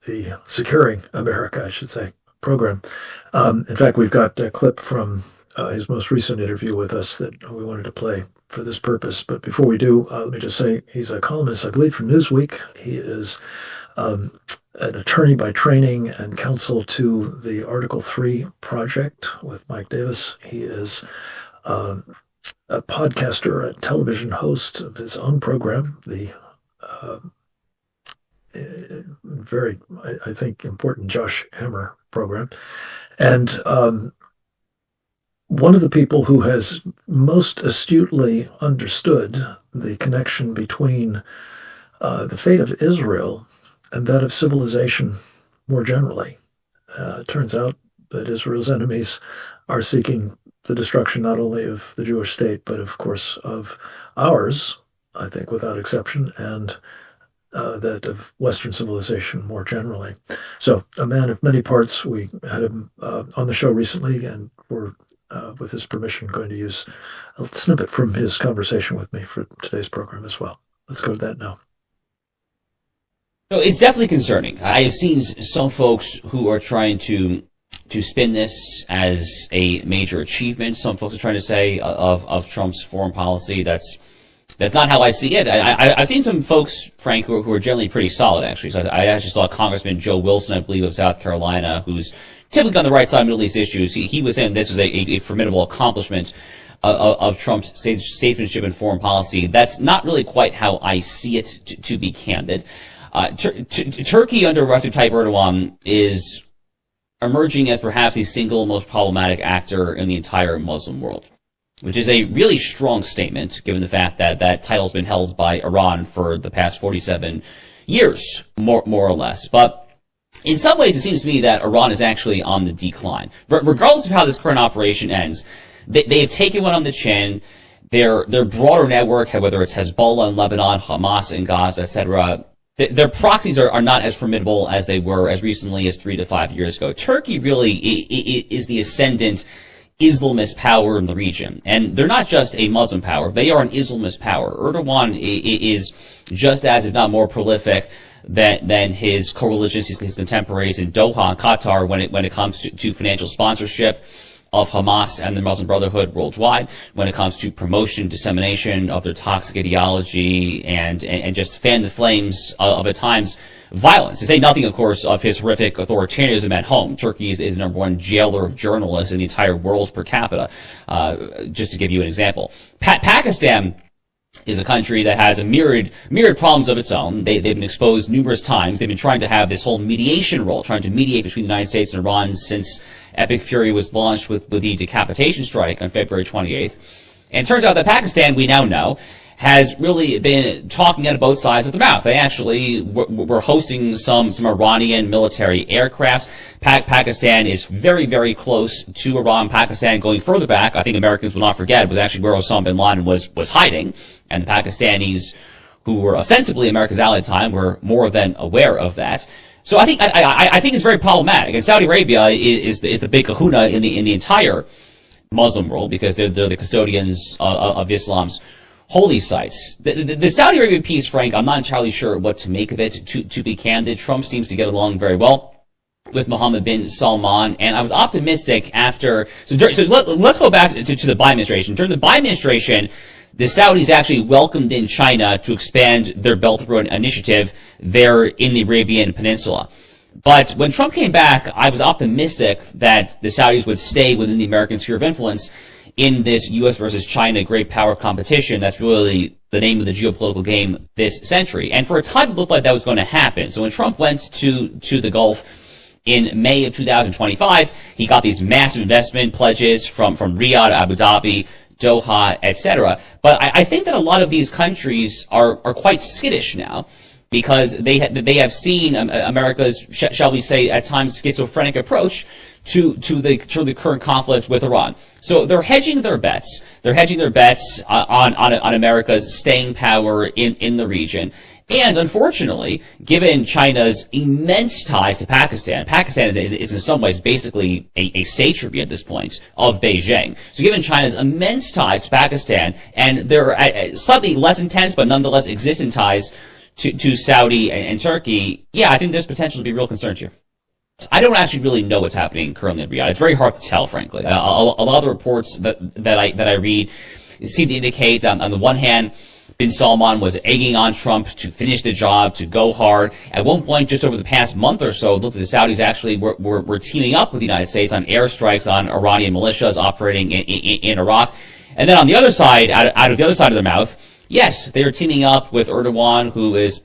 the Securing America, I should say, program. In fact, we've got a clip from his most recent interview with us that we wanted to play for this purpose. But before we do, let me just say he's a columnist, I believe, for Newsweek. He is an attorney by training and counsel to the Article 3 project with Mike Davis. He is a podcaster, a television host of his own program, the very, I think, important Josh Hammer program. And one of the people who has most astutely understood the connection between the fate of Israel and that of civilization more generally. It turns out that Israel's enemies are seeking the destruction not only of the Jewish state, but of course of ours, I think without exception, and that of Western civilization more generally. So a man of many parts. We had him on the show recently, and we're with his permission, going to use a snippet from his conversation with me for today's program as well. Let's go to that now. No, it's definitely concerning. I have seen some folks who are trying to spin this as a major achievement. Some folks are trying to say of Trump's foreign policy. That's not how I see it. I've seen some folks, Frank, who are generally pretty solid, actually. So I actually saw Congressman Joe Wilson, I believe, of South Carolina, who's typically on the right side of Middle East issues. He was saying this was a formidable accomplishment of Trump's statesmanship and foreign policy. That's not really quite how I see it, to be candid. Turkey under Recep Tayyip Erdogan is emerging as perhaps the single most problematic actor in the entire Muslim world, which is a really strong statement given the fact that that title's been held by Iran for the past 47 years, more or less. But in some ways, it seems to me that Iran is actually on the decline. Regardless of how this current operation ends, they have taken one on the chin. Their broader network, whether it's Hezbollah in Lebanon, Hamas in Gaza, etc., their proxies are not as formidable as they were as recently as 3 to 5 years ago. Turkey really is the ascendant Islamist power in the region. And they're not just a Muslim power. They are an Islamist power. Erdogan is just as, if not more prolific than his co-religionists, his contemporaries in Doha and Qatar when it comes to financial sponsorship of Hamas and the Muslim Brotherhood worldwide, when it comes to promotion, dissemination of their toxic ideology, and just fan the flames of, at times, violence. To say nothing, of course, of his horrific authoritarianism at home. Turkey is the number one jailer of journalists in the entire world per capita, just to give you an example. Pakistan is a country that has a myriad problems of its own. They've been exposed numerous times. They've been trying to have this whole mediation role, trying to mediate between the United States and Iran since Epic Fury was launched with the decapitation strike on February 28th. And it turns out that Pakistan, we now know, has really been talking out of both sides of the mouth. They actually were hosting some Iranian military aircrafts. Pakistan is very, very close to Iran. Pakistan, going further back, I think Americans will not forget, was actually where Osama bin Laden was hiding. And the Pakistanis, who were ostensibly America's ally at the time, were more than aware of that. So I think it's very problematic. And Saudi Arabia is the big kahuna in the entire Muslim world, because they're the custodians of Islam's holy sites. The Saudi Arabia piece, Frank, I'm not entirely sure what to make of it, to be candid. Trump seems to get along very well with Mohammed bin Salman, and I was optimistic after. So let's go back to the Biden administration. During the Biden administration, the Saudis actually welcomed in China to expand their Belt and Road Initiative there in the Arabian Peninsula. But when Trump came back, I was optimistic that the Saudis would stay within the American sphere of influence in this U.S. versus China great power competition. That's really the name of the geopolitical game this century. And for a time, it looked like that was going to happen. So when Trump went to the Gulf in May of 2025, he got these massive investment pledges from Riyadh, Abu Dhabi, Doha, etc. But I think that a lot of these countries are quite skittish now, because they have seen America's, shall we say, at times schizophrenic approach to the current conflict with Iran. So they're hedging their bets. They're hedging their bets on America's staying power in the region. And unfortunately, given China's immense ties to Pakistan is in some ways basically a satrapy at this point of Beijing. So given China's immense ties to Pakistan, and their slightly less intense but nonetheless existent ties to Saudi and Turkey, yeah, I think there's potential to be real concerns here. I don't actually really know what's happening currently in Riyadh. It's very hard to tell, frankly. A lot of the reports that I read seem to indicate that on the one hand, bin Salman was egging on Trump to finish the job, to go hard. At one point, just over the past month or so, looked at the Saudis actually were teaming up with the United States on airstrikes on Iranian militias operating in Iraq. And then on the other side, out of the other side of their mouth, yes, they are teaming up with Erdogan, who is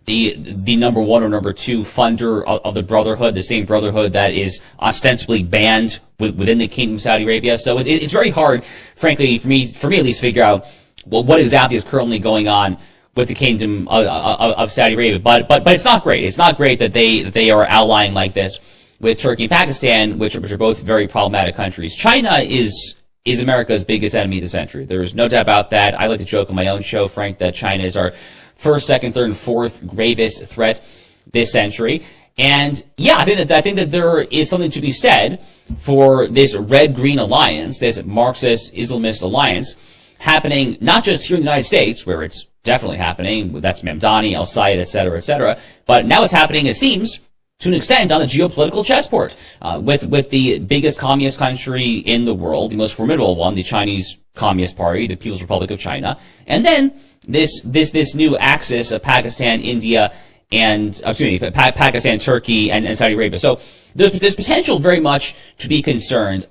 the number one or number two funder of the Brotherhood, the same Brotherhood that is ostensibly banned within the Kingdom of Saudi Arabia. So it's very hard, frankly, for me at least, to figure out what exactly is currently going on with the Kingdom of Saudi Arabia. But it's not great. It's not great that they are allying like this with Turkey and Pakistan, which are both very problematic countries. China is America's biggest enemy of the century. There is no doubt about that. I like to joke on my own show, Frank, that China is our first, second, third, and fourth gravest threat this century. And yeah, I think that there is something to be said for this red-green alliance, this Marxist-Islamist alliance, happening not just here in the United States, where it's definitely happening, that's Mamdani, al-Sayed, et cetera, but now it's happening, it seems, to an extent on the geopolitical chessboard, with the biggest communist country in the world, the most formidable one, the Chinese Communist Party, the People's Republic of China, and then this new axis of Pakistan, India, and Pakistan, Turkey, and Saudi Arabia. So there's potential very much to be concerned.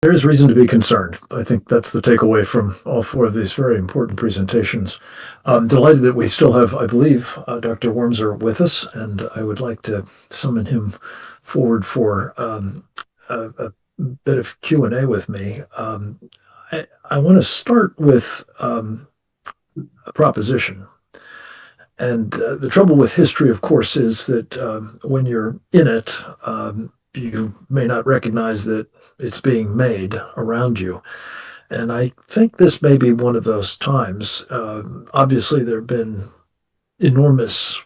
There is reason to be concerned. I think that's the takeaway from all four of these very important presentations. I'm delighted that we still have, I believe, Dr. Wormser with us, and I would like to summon him forward for a bit of Q&A with me. I want to start with a proposition. And the trouble with history, of course, is that when you're in it, you may not recognize that it's being made around you. And I think this may be one of those times. Obviously, there have been enormous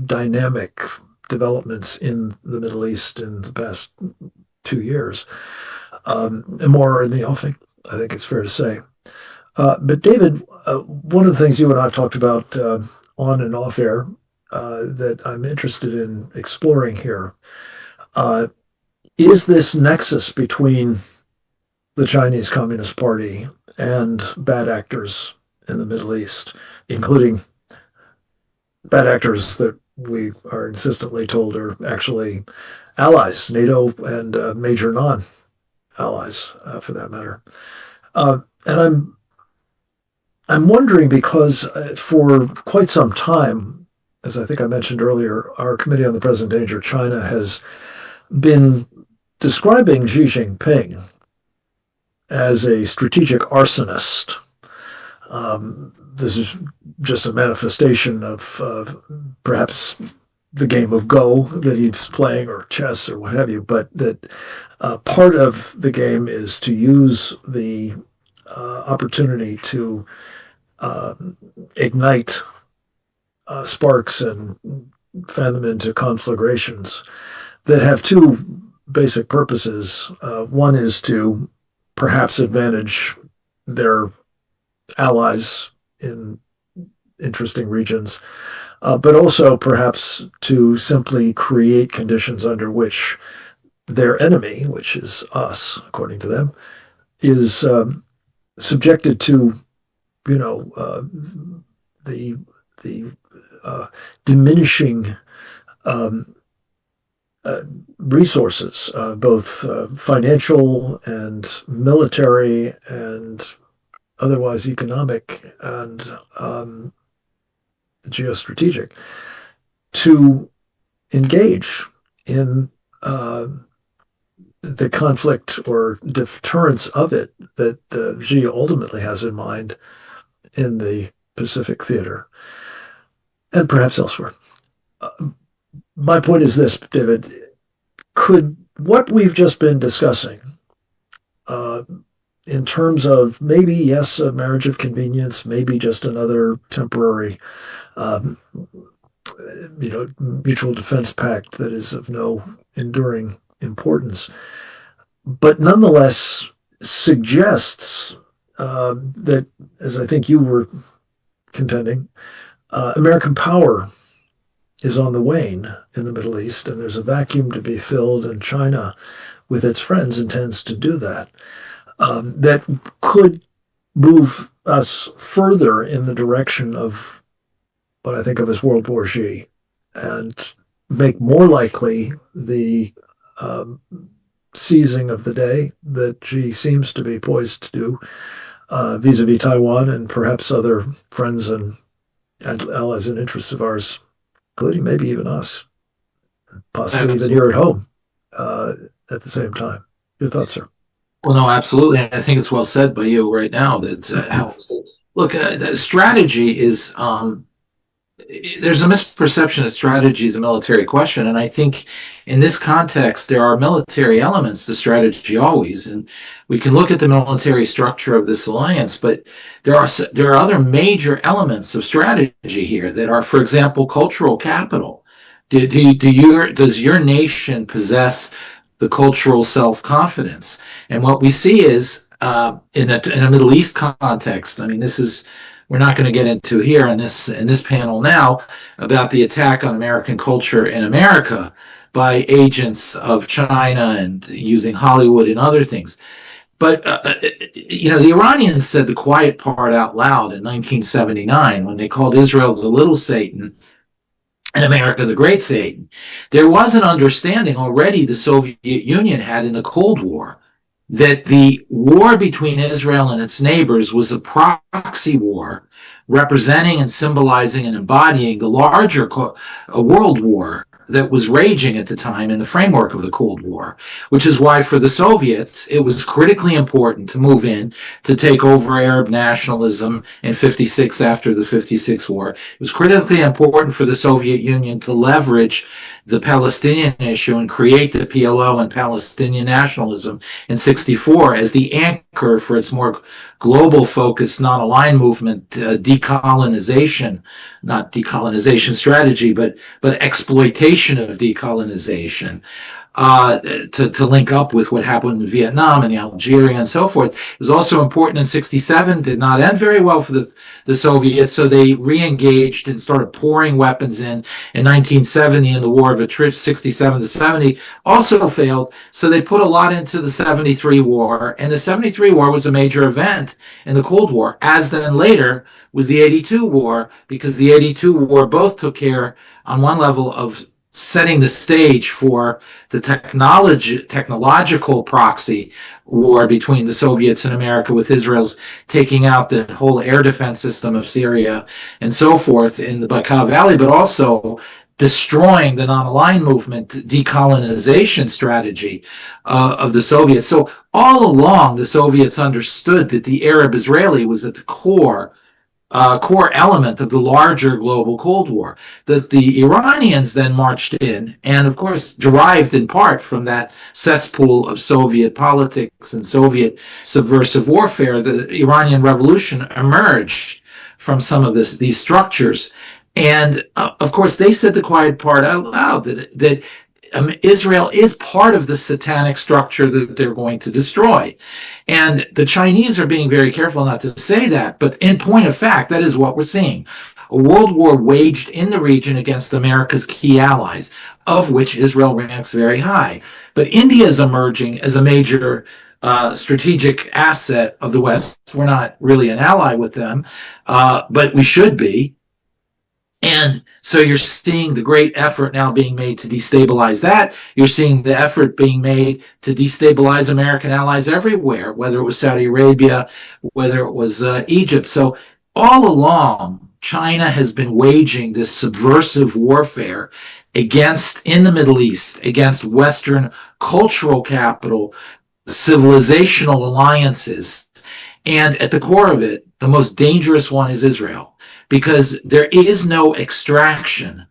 dynamic developments in the Middle East in the past 2 years, and more in the offing, I think it's fair to say. But David, one of the things you and I have talked about on and off air that I'm interested in exploring here is this nexus between the Chinese Communist Party and bad actors in the Middle East, including bad actors that we are insistently told are actually allies, NATO and major non-allies, for that matter. And I'm wondering because for quite some time, as I think I mentioned earlier, our Committee on the Present Danger China has been describing Xi Jinping as a strategic arsonist. This is just a manifestation of perhaps the game of Go that he's playing, or chess, or what have you, but that part of the game is to use the opportunity to ignite sparks and fan them into conflagrations that have two basic purposes. One is to perhaps advantage their allies in interesting regions, but also perhaps to simply create conditions under which their enemy, which is us, according to them, is subjected to, the diminishing resources, both financial and military and otherwise economic and geostrategic, to engage in the conflict or deterrence of it that Xi ultimately has in mind in the Pacific theater and perhaps elsewhere. My point is this, David: could what we've just been discussing, in terms of maybe, yes, a marriage of convenience, maybe just another temporary, mutual defense pact that is of no enduring importance, but nonetheless suggests that, as I think you were contending, American power is on the wane in the Middle East, and there's a vacuum to be filled, and China, with its friends, intends to do that. That could move us further in the direction of what I think of as World War Xi, and make more likely the seizing of the day that Xi seems to be poised to do vis-a-vis Taiwan and perhaps other friends and allies and interests of ours, including maybe even us, possibly even here at home at the same time. Your thoughts, sir? Well, no, absolutely. I think it's well said by you right now. That look, the strategy is there's a misperception that strategy is a military question, and I think in this context there are military elements to strategy always, and we can look at the military structure of this alliance, but there are other major elements of strategy here that are, for example, cultural capital. Does your nation possess the cultural self-confidence? And what we see is in a Middle East context, I mean, we're not going to get into here in this panel now about the attack on American culture in America by agents of China and using Hollywood and other things. But, the Iranians said the quiet part out loud in 1979 when they called Israel the little Satan and America the great Satan. There was an understanding already the Soviet Union had in the Cold War that the war between Israel and its neighbors was a proxy war representing and symbolizing and embodying the larger world war that was raging at the time in the framework of the Cold War, which is why for the Soviets, it was critically important to move in to take over Arab nationalism in 56 after the 56 war. It was critically important for the Soviet Union to leverage the Palestinian issue and create the PLO and Palestinian nationalism in 64 as the anchor for its more global focused non-aligned movement, decolonization, not decolonization strategy, but exploitation of decolonization, to link up with what happened in Vietnam and Algeria and so forth. It was also important in 67, did not end very well for the Soviets, so they re-engaged and started pouring weapons in 1970 in the war of attrition, 67 to 70, also failed, so they put a lot into the 73 war, and the 73 war was a major event in the Cold War, as then later was the 82 war, because the 82 war both took care, on one level, of setting the stage for the technological proxy war between the Soviets and America, with Israel's taking out the whole air defense system of Syria and so forth in the Baikal Valley, but also destroying the non-aligned movement decolonization strategy of the Soviets. So all along, the Soviets understood that the Arab-Israeli was at the core element of the larger global Cold War, that the Iranians then marched in, and of course derived in part from that cesspool of Soviet politics and Soviet subversive warfare. The Iranian Revolution emerged from some of these structures, and of course they said the quiet part out loud, that Israel is part of the satanic structure that they're going to destroy. And the Chinese are being very careful not to say that, but in point of fact, that is what we're seeing. A world war waged in the region against America's key allies, of which Israel ranks very high. But India is emerging as a major strategic asset of the West. We're not really an ally with them, but we should be. And so you're seeing the great effort now being made to destabilize that. You're seeing the effort being made to destabilize American allies everywhere, whether it was Saudi Arabia, whether it was Egypt. So all along, China has been waging this subversive warfare in the Middle East, against Western cultural capital, civilizational alliances. And at the core of it, the most dangerous one is Israel, because there is no extraction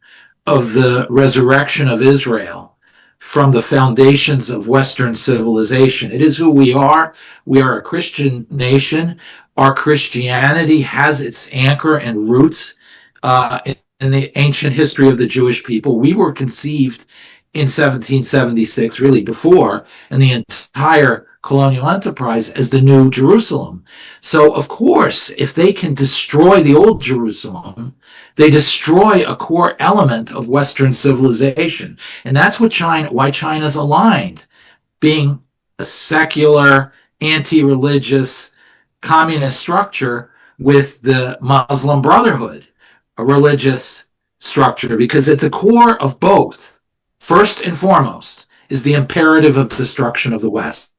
of the resurrection of Israel from the foundations of Western civilization. It is who we are. We are a Christian nation. Our Christianity has its anchor and roots in the ancient history of the Jewish people. We were conceived in 1776, really before, in the entire colonial enterprise as the New Jerusalem. So, of course, if they can destroy the old Jerusalem, they destroy a core element of Western civilization. And that's why China's aligned, being a secular, anti-religious, communist structure with the Muslim Brotherhood, a religious structure, because at the core of both, first and foremost, is the imperative of destruction of the West.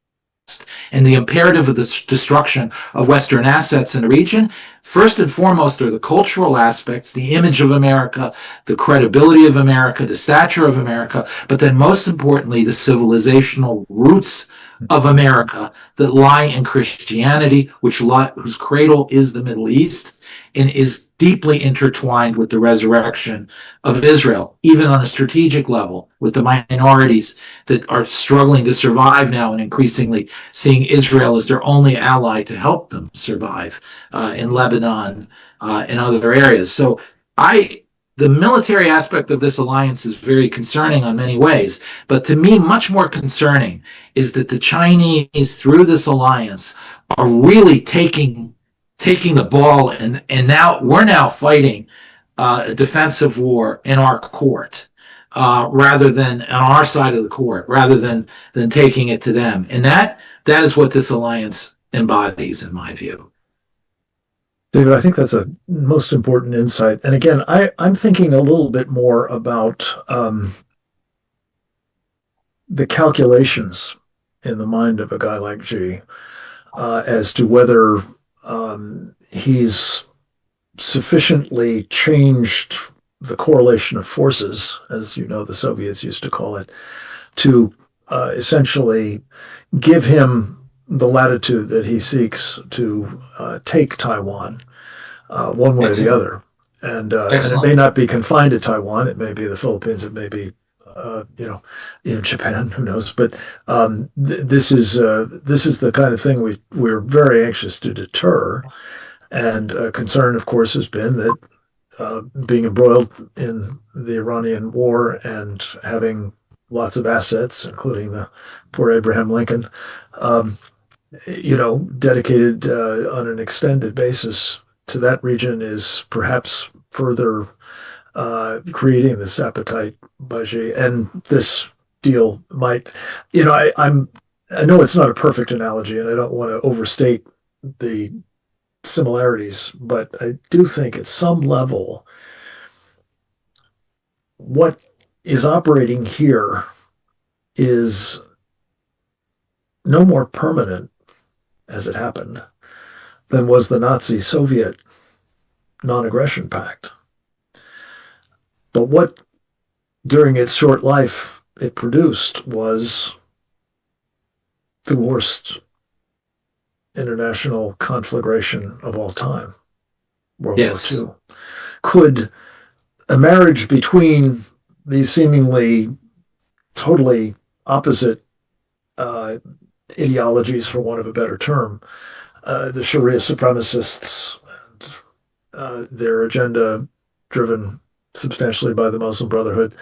And the imperative of the destruction of Western assets in the region, first and foremost, are the cultural aspects, the image of America, the credibility of America, the stature of America, but then most importantly, the civilizational roots of America that lie in Christianity, whose cradle is the Middle East, and is deeply intertwined with the resurrection of Israel, even on a strategic level, with the minorities that are struggling to survive now and increasingly seeing Israel as their only ally to help them survive in Lebanon and other areas. So the military aspect of this alliance is very concerning on many ways, but to me, much more concerning is that the Chinese, through this alliance, are really taking the ball, and now we're fighting a defensive war in our court, rather than on our side of the court, rather than taking it to them. And that is what this alliance embodies, in my view. David, I think that's a most important insight. And again, I'm thinking a little bit more about the calculations in the mind of a guy like Xi as to whether he's sufficiently changed the correlation of forces, as you know the Soviets used to call it, to essentially give him the latitude that he seeks to take Taiwan one way or the other. And it may not be confined to Taiwan. It may be the Philippines. It may be, even Japan. Who knows? But this is the kind of thing we're very anxious to deter. And a concern, of course, has been that being embroiled in the Iranian war and having lots of assets, including the poor Abraham Lincoln, dedicated on an extended basis to that region is perhaps further creating this appetite by Xi. And this deal might, I know it's not a perfect analogy, and I don't want to overstate the similarities, but I do think at some level, what is operating here is no more permanent, as it happened, than was the Nazi-Soviet non-aggression pact. But what, during its short life, it produced was the worst international conflagration of all time, World War II. Could a marriage between these seemingly totally opposite ideologies, for want of a better term, the Sharia supremacists and their agenda driven substantially by the Muslim Brotherhood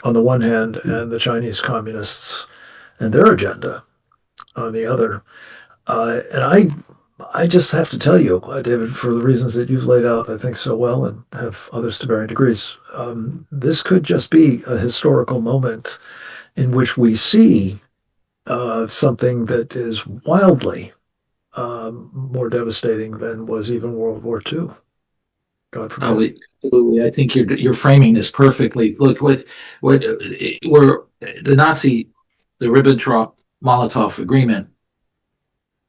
on the one hand, and the Chinese communists and their agenda on the other. And I just have to tell you, David, for the reasons that you've laid out, I think so well, and have others to varying degrees, this could just be a historical moment in which we see something that is wildly more devastating than was even World War II. God forbid. Absolutely. I think you're framing this perfectly. Look, the Ribbentrop-Molotov agreement,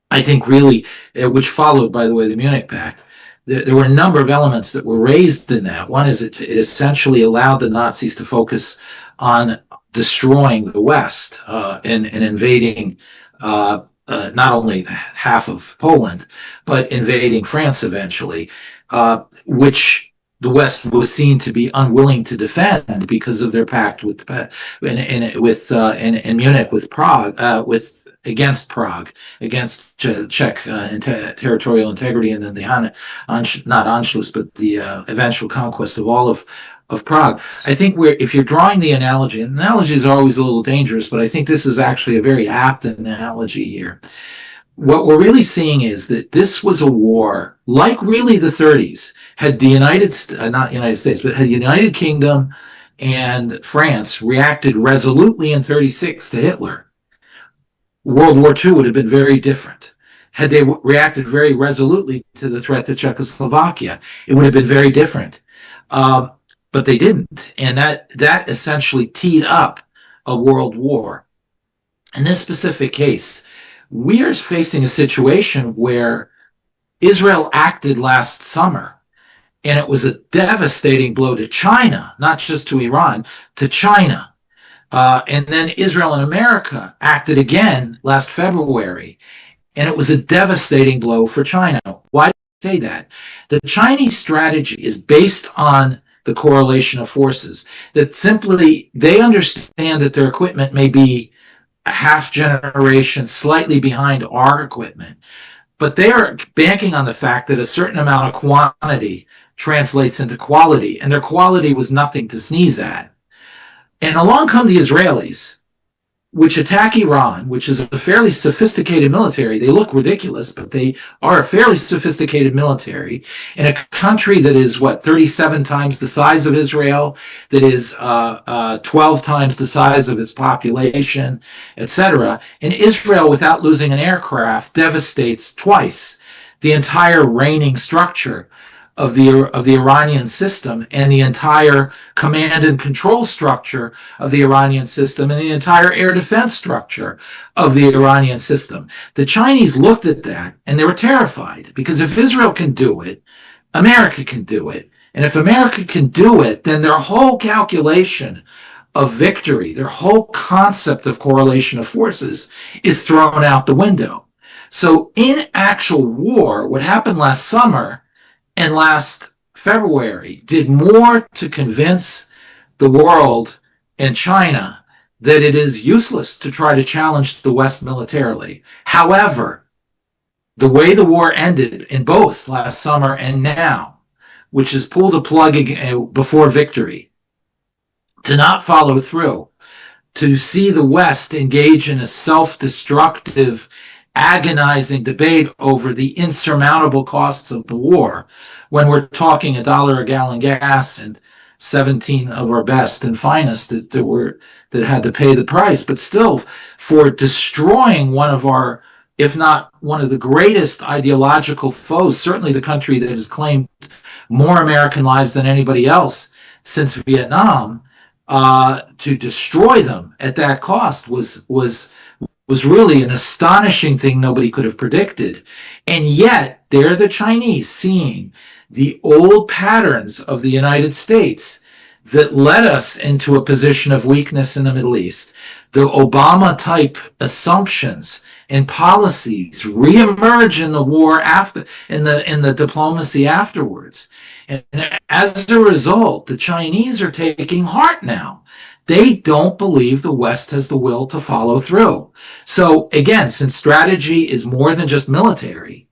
I think really, which followed, by the way, the Munich Pact, there were a number of elements that were raised in that. One is it essentially allowed the Nazis to focus on destroying the West and invading not only half of Poland, but invading France eventually, which the West was seen to be unwilling to defend because of their pact in Munich with Prague, against Prague, against Czech territorial integrity, and then the not Anschluss, but the eventual conquest of all of Prague. I think if you're drawing the analogy, and analogies are always a little dangerous, but I think this is actually a very apt analogy here. What we're really seeing is that this was a war, like really the 30s, had the not United States, but had the United Kingdom and France reacted resolutely in 36 to Hitler, World War II would have been very different. Had they reacted very resolutely to the threat to Czechoslovakia, it would have been very different. But they didn't. And that essentially teed up a world war. In this specific case, we are facing a situation where Israel acted last summer, and it was a devastating blow to China, not just to Iran, to China. And then Israel and America acted again last February, and it was a devastating blow for China. Why do I say that? The Chinese strategy is based on the correlation of forces, that simply they understand that their equipment may be a half generation slightly behind our equipment, but they are banking on the fact that a certain amount of quantity translates into quality, and their quality was nothing to sneeze at. And along come the Israelis, which attack Iran, which is a fairly sophisticated military. They look ridiculous, but they are a fairly sophisticated military in a country that is, 37 times the size of Israel, that is 12 times the size of its population, etc. And Israel, without losing an aircraft, devastates twice the entire reigning structure of the Iranian system, and the entire command and control structure of the Iranian system, and the entire air defense structure of the Iranian system. The Chinese looked at that and they were terrified, because if Israel can do it, America can do it. And if America can do it, then their whole calculation of victory, their whole concept of correlation of forces is thrown out the window. So in actual war, what happened last summer and last February did more to convince the world and China that it is useless to try to challenge the West militarily. However, the way the war ended in both last summer and now, which is pull the plug before victory, to not follow through, to see the West engage in a self-destructive, agonizing debate over the insurmountable costs of the war, when we're talking $1 a gallon gas and 17 of our best and finest that had to pay the price, but still for destroying one of our, if not one of the greatest ideological foes, certainly the country that has claimed more American lives than anybody else since Vietnam, to destroy them at that cost was really an astonishing thing nobody could have predicted. And yet, they're the Chinese seeing the old patterns of the United States that led us into a position of weakness in the Middle East. The Obama-type assumptions and policies reemerge in the war after, in the diplomacy afterwards. And as a result, the Chinese are taking heart now. They don't believe the West has the will to follow through. So again, since strategy is more than just military,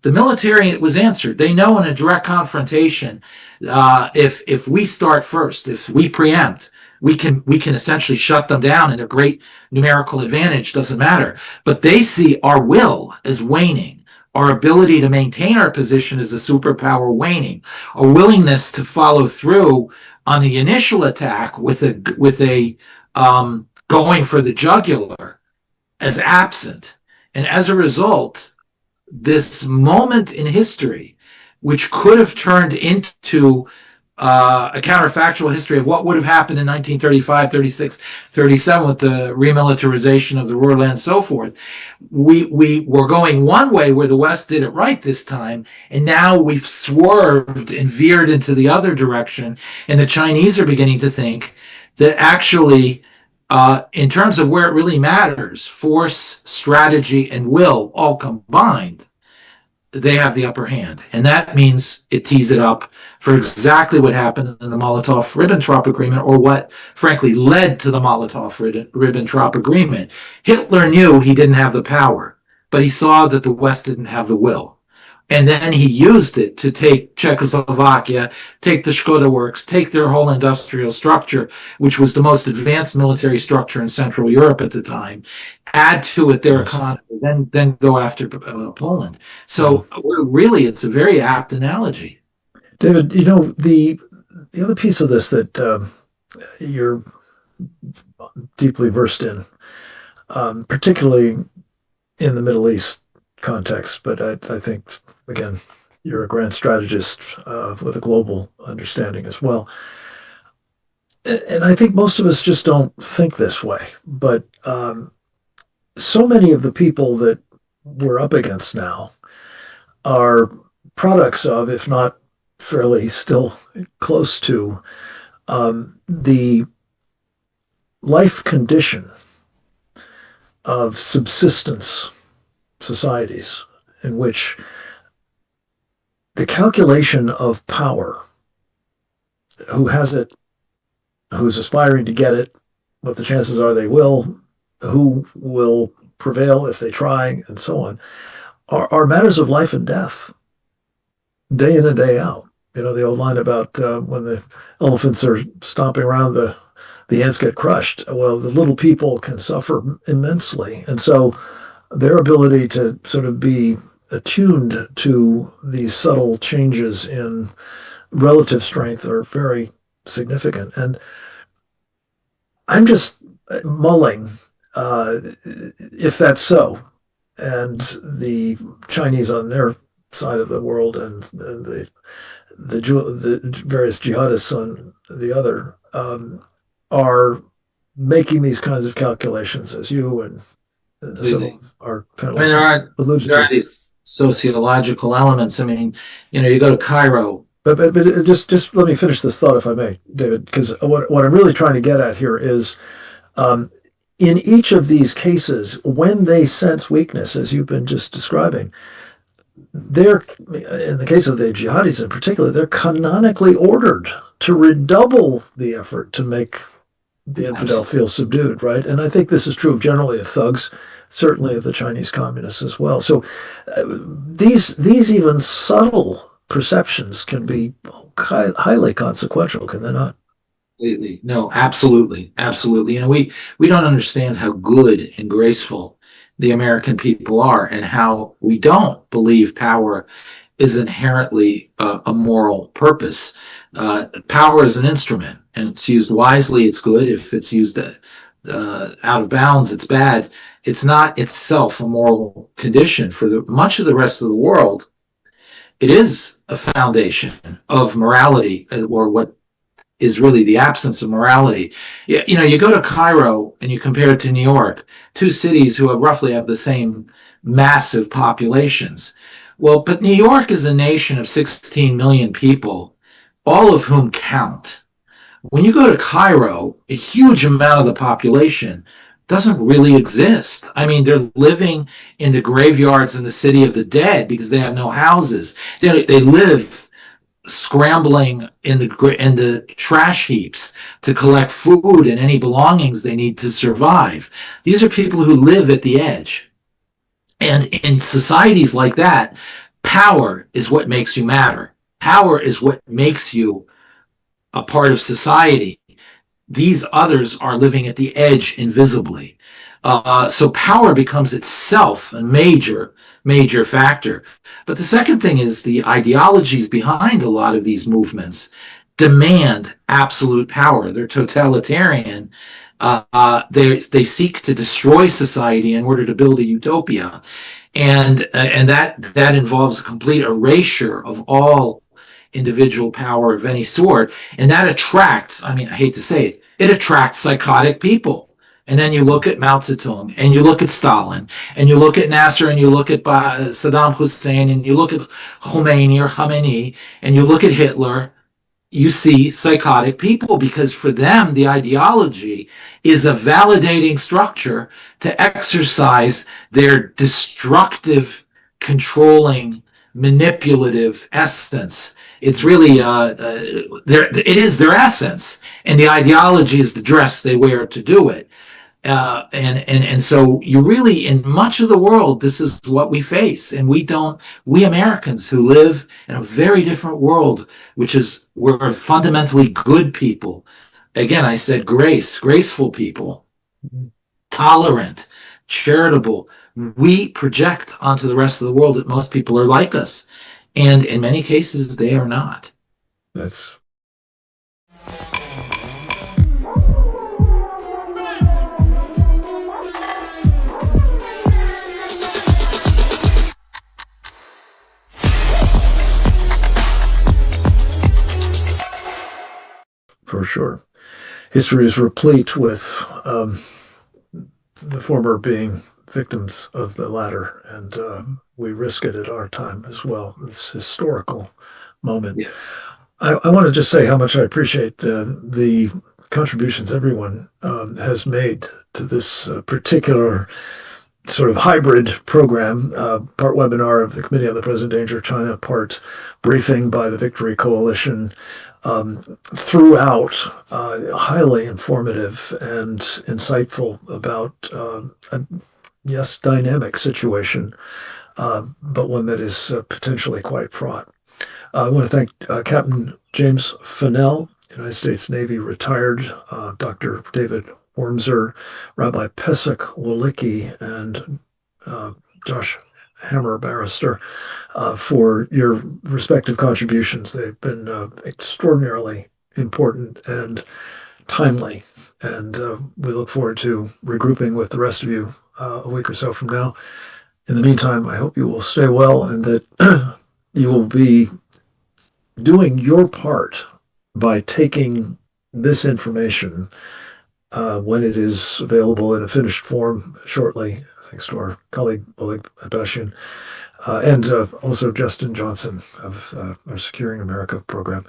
the military was answered. They know in a direct confrontation, if we start first, if we preempt, we can essentially shut them down, and their great numerical advantage doesn't matter. But they see our will as waning, our ability to maintain our position as a superpower waning, our willingness to follow through on the initial attack with a going for the jugular as absent. And as a result, this moment in history, which could have turned into a counterfactual history of what would have happened in 1935, 36, 37 with the remilitarization of the Ruhr and so forth, we were going one way where the West did it right this time, and now we've swerved and veered into the other direction, and the Chinese are beginning to think that actually, in terms of where it really matters, force, strategy, and will all combined, they have the upper hand. And that means it tees it up for exactly what happened in the Molotov-Ribbentrop Agreement, or what, frankly, led to the Molotov-Ribbentrop Agreement. Hitler knew he didn't have the power, but he saw that the West didn't have the will. And then he used it to take Czechoslovakia, take the Škoda Works, take their whole industrial structure, which was the most advanced military structure in Central Europe at the time, add to it their economy, then go after Poland. So really, it's a very apt analogy. David, you know, the other piece of this that you're deeply versed in, particularly in the Middle East context, but I think, again, you're a grand strategist with a global understanding as well. And I think most of us just don't think this way. But so many of the people that we're up against now are products of, if not fairly still close to, the life condition of subsistence societies in which the calculation of power, who has it, who's aspiring to get it, what the chances are they will, who will prevail if they try, and so on, are matters of life and death, day in and day out. You know, the old line about when the elephants are stomping around, the ants get crushed. Well, the little people can suffer immensely. And so their ability to sort of be attuned to these subtle changes in relative strength are very significant. And I'm just mulling if that's so, and the Chinese on their side of the world and the various jihadists on the other are making these kinds of calculations, as you and some of our panelists alluded there are to. these sociological elements. I mean, you know, you go to Cairo. But just let me finish this thought, if I may, David, because what I'm really trying to get at here is, in each of these cases, when they sense weakness, as you've been just describing, they're, in the case of the jihadis in particular, they're canonically ordered to redouble the effort to make the infidel feel subdued, right? And I think this is true generally of thugs, certainly of the Chinese communists as well. So these even subtle perceptions can be highly consequential, can they not? Completely. No, absolutely. Absolutely. You know, we don't understand how good and graceful the American people are, and how we don't believe power is inherently a moral purpose. Power is an instrument, and it's used wisely, it's good. If it's used out of bounds, it's bad. It's not itself a moral condition. For much of the rest of the world, it is a foundation of morality, or what is really the absence of morality. You know, you go to Cairo and you compare it to New York, two cities who roughly have the same massive populations. Well, but New York is a nation of 16 million people, all of whom count. When you go to Cairo, a huge amount of the population doesn't really exist. I mean, they're living in the graveyards in the city of the dead because they have no houses. They live scrambling in the trash heaps to collect food and any belongings they need to survive. These are people who live at the edge. And in societies like that, power is what makes you matter. Power is what makes you a part of society. These others are living at the edge invisibly. So power becomes itself a major factor. But the second thing is the ideologies behind a lot of these movements demand absolute power. They're totalitarian. They seek to destroy society in order to build a utopia. And that involves a complete erasure of all individual power of any sort. And that attracts, I mean, I hate to say it, it attracts psychotic people. And then you look at Mao Zedong, and you look at Stalin, and you look at Nasser, and you look at Saddam Hussein, and you look at Khomeini, and you look at Hitler. You see psychotic people, because for them, the ideology is a validating structure to exercise their destructive, controlling, manipulative essence. It's really, it is their essence, and the ideology is the dress they wear to do it. And so you really, in much of the world, this is what we face. And we Americans who live in a very different world, which is, we're fundamentally good people. Again, I said graceful people, tolerant, charitable. We project onto the rest of the world that most people are like us. And in many cases, they are not. That's for sure. History is replete with the former being victims of the latter, and we risk it at our time as well. This historical moment. Yeah. I want to just say how much I appreciate the contributions everyone has made to this particular sort of hybrid program, part webinar of the Committee on the Present Danger of China, part briefing by the Victory Coalition, throughout highly informative and insightful about a, yes, dynamic situation, but one that is potentially quite fraught. I want to thank Captain James Fennell, United States Navy retired, Dr. David Wormser, Rabbi Pesach Walicki, and Josh Hammer, barrister, for your respective contributions. They've been extraordinarily important and timely, and we look forward to regrouping with the rest of you a week or so from now. In the meantime, I hope you will stay well and that you will be doing your part by taking this information when it is available in a finished form shortly, thanks to our colleague Oleg Abashian, and also Justin Johnson of our Securing America program,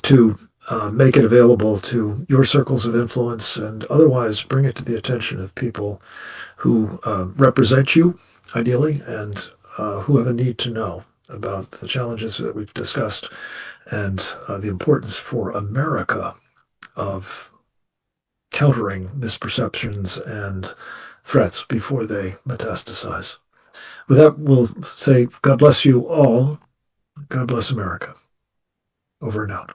to make it available to your circles of influence and otherwise bring it to the attention of people who represent you, ideally, and who have a need to know about the challenges that we've discussed and the importance for America of countering misperceptions and threats before they metastasize. With that, we'll say God bless you all. God bless America. Over and out.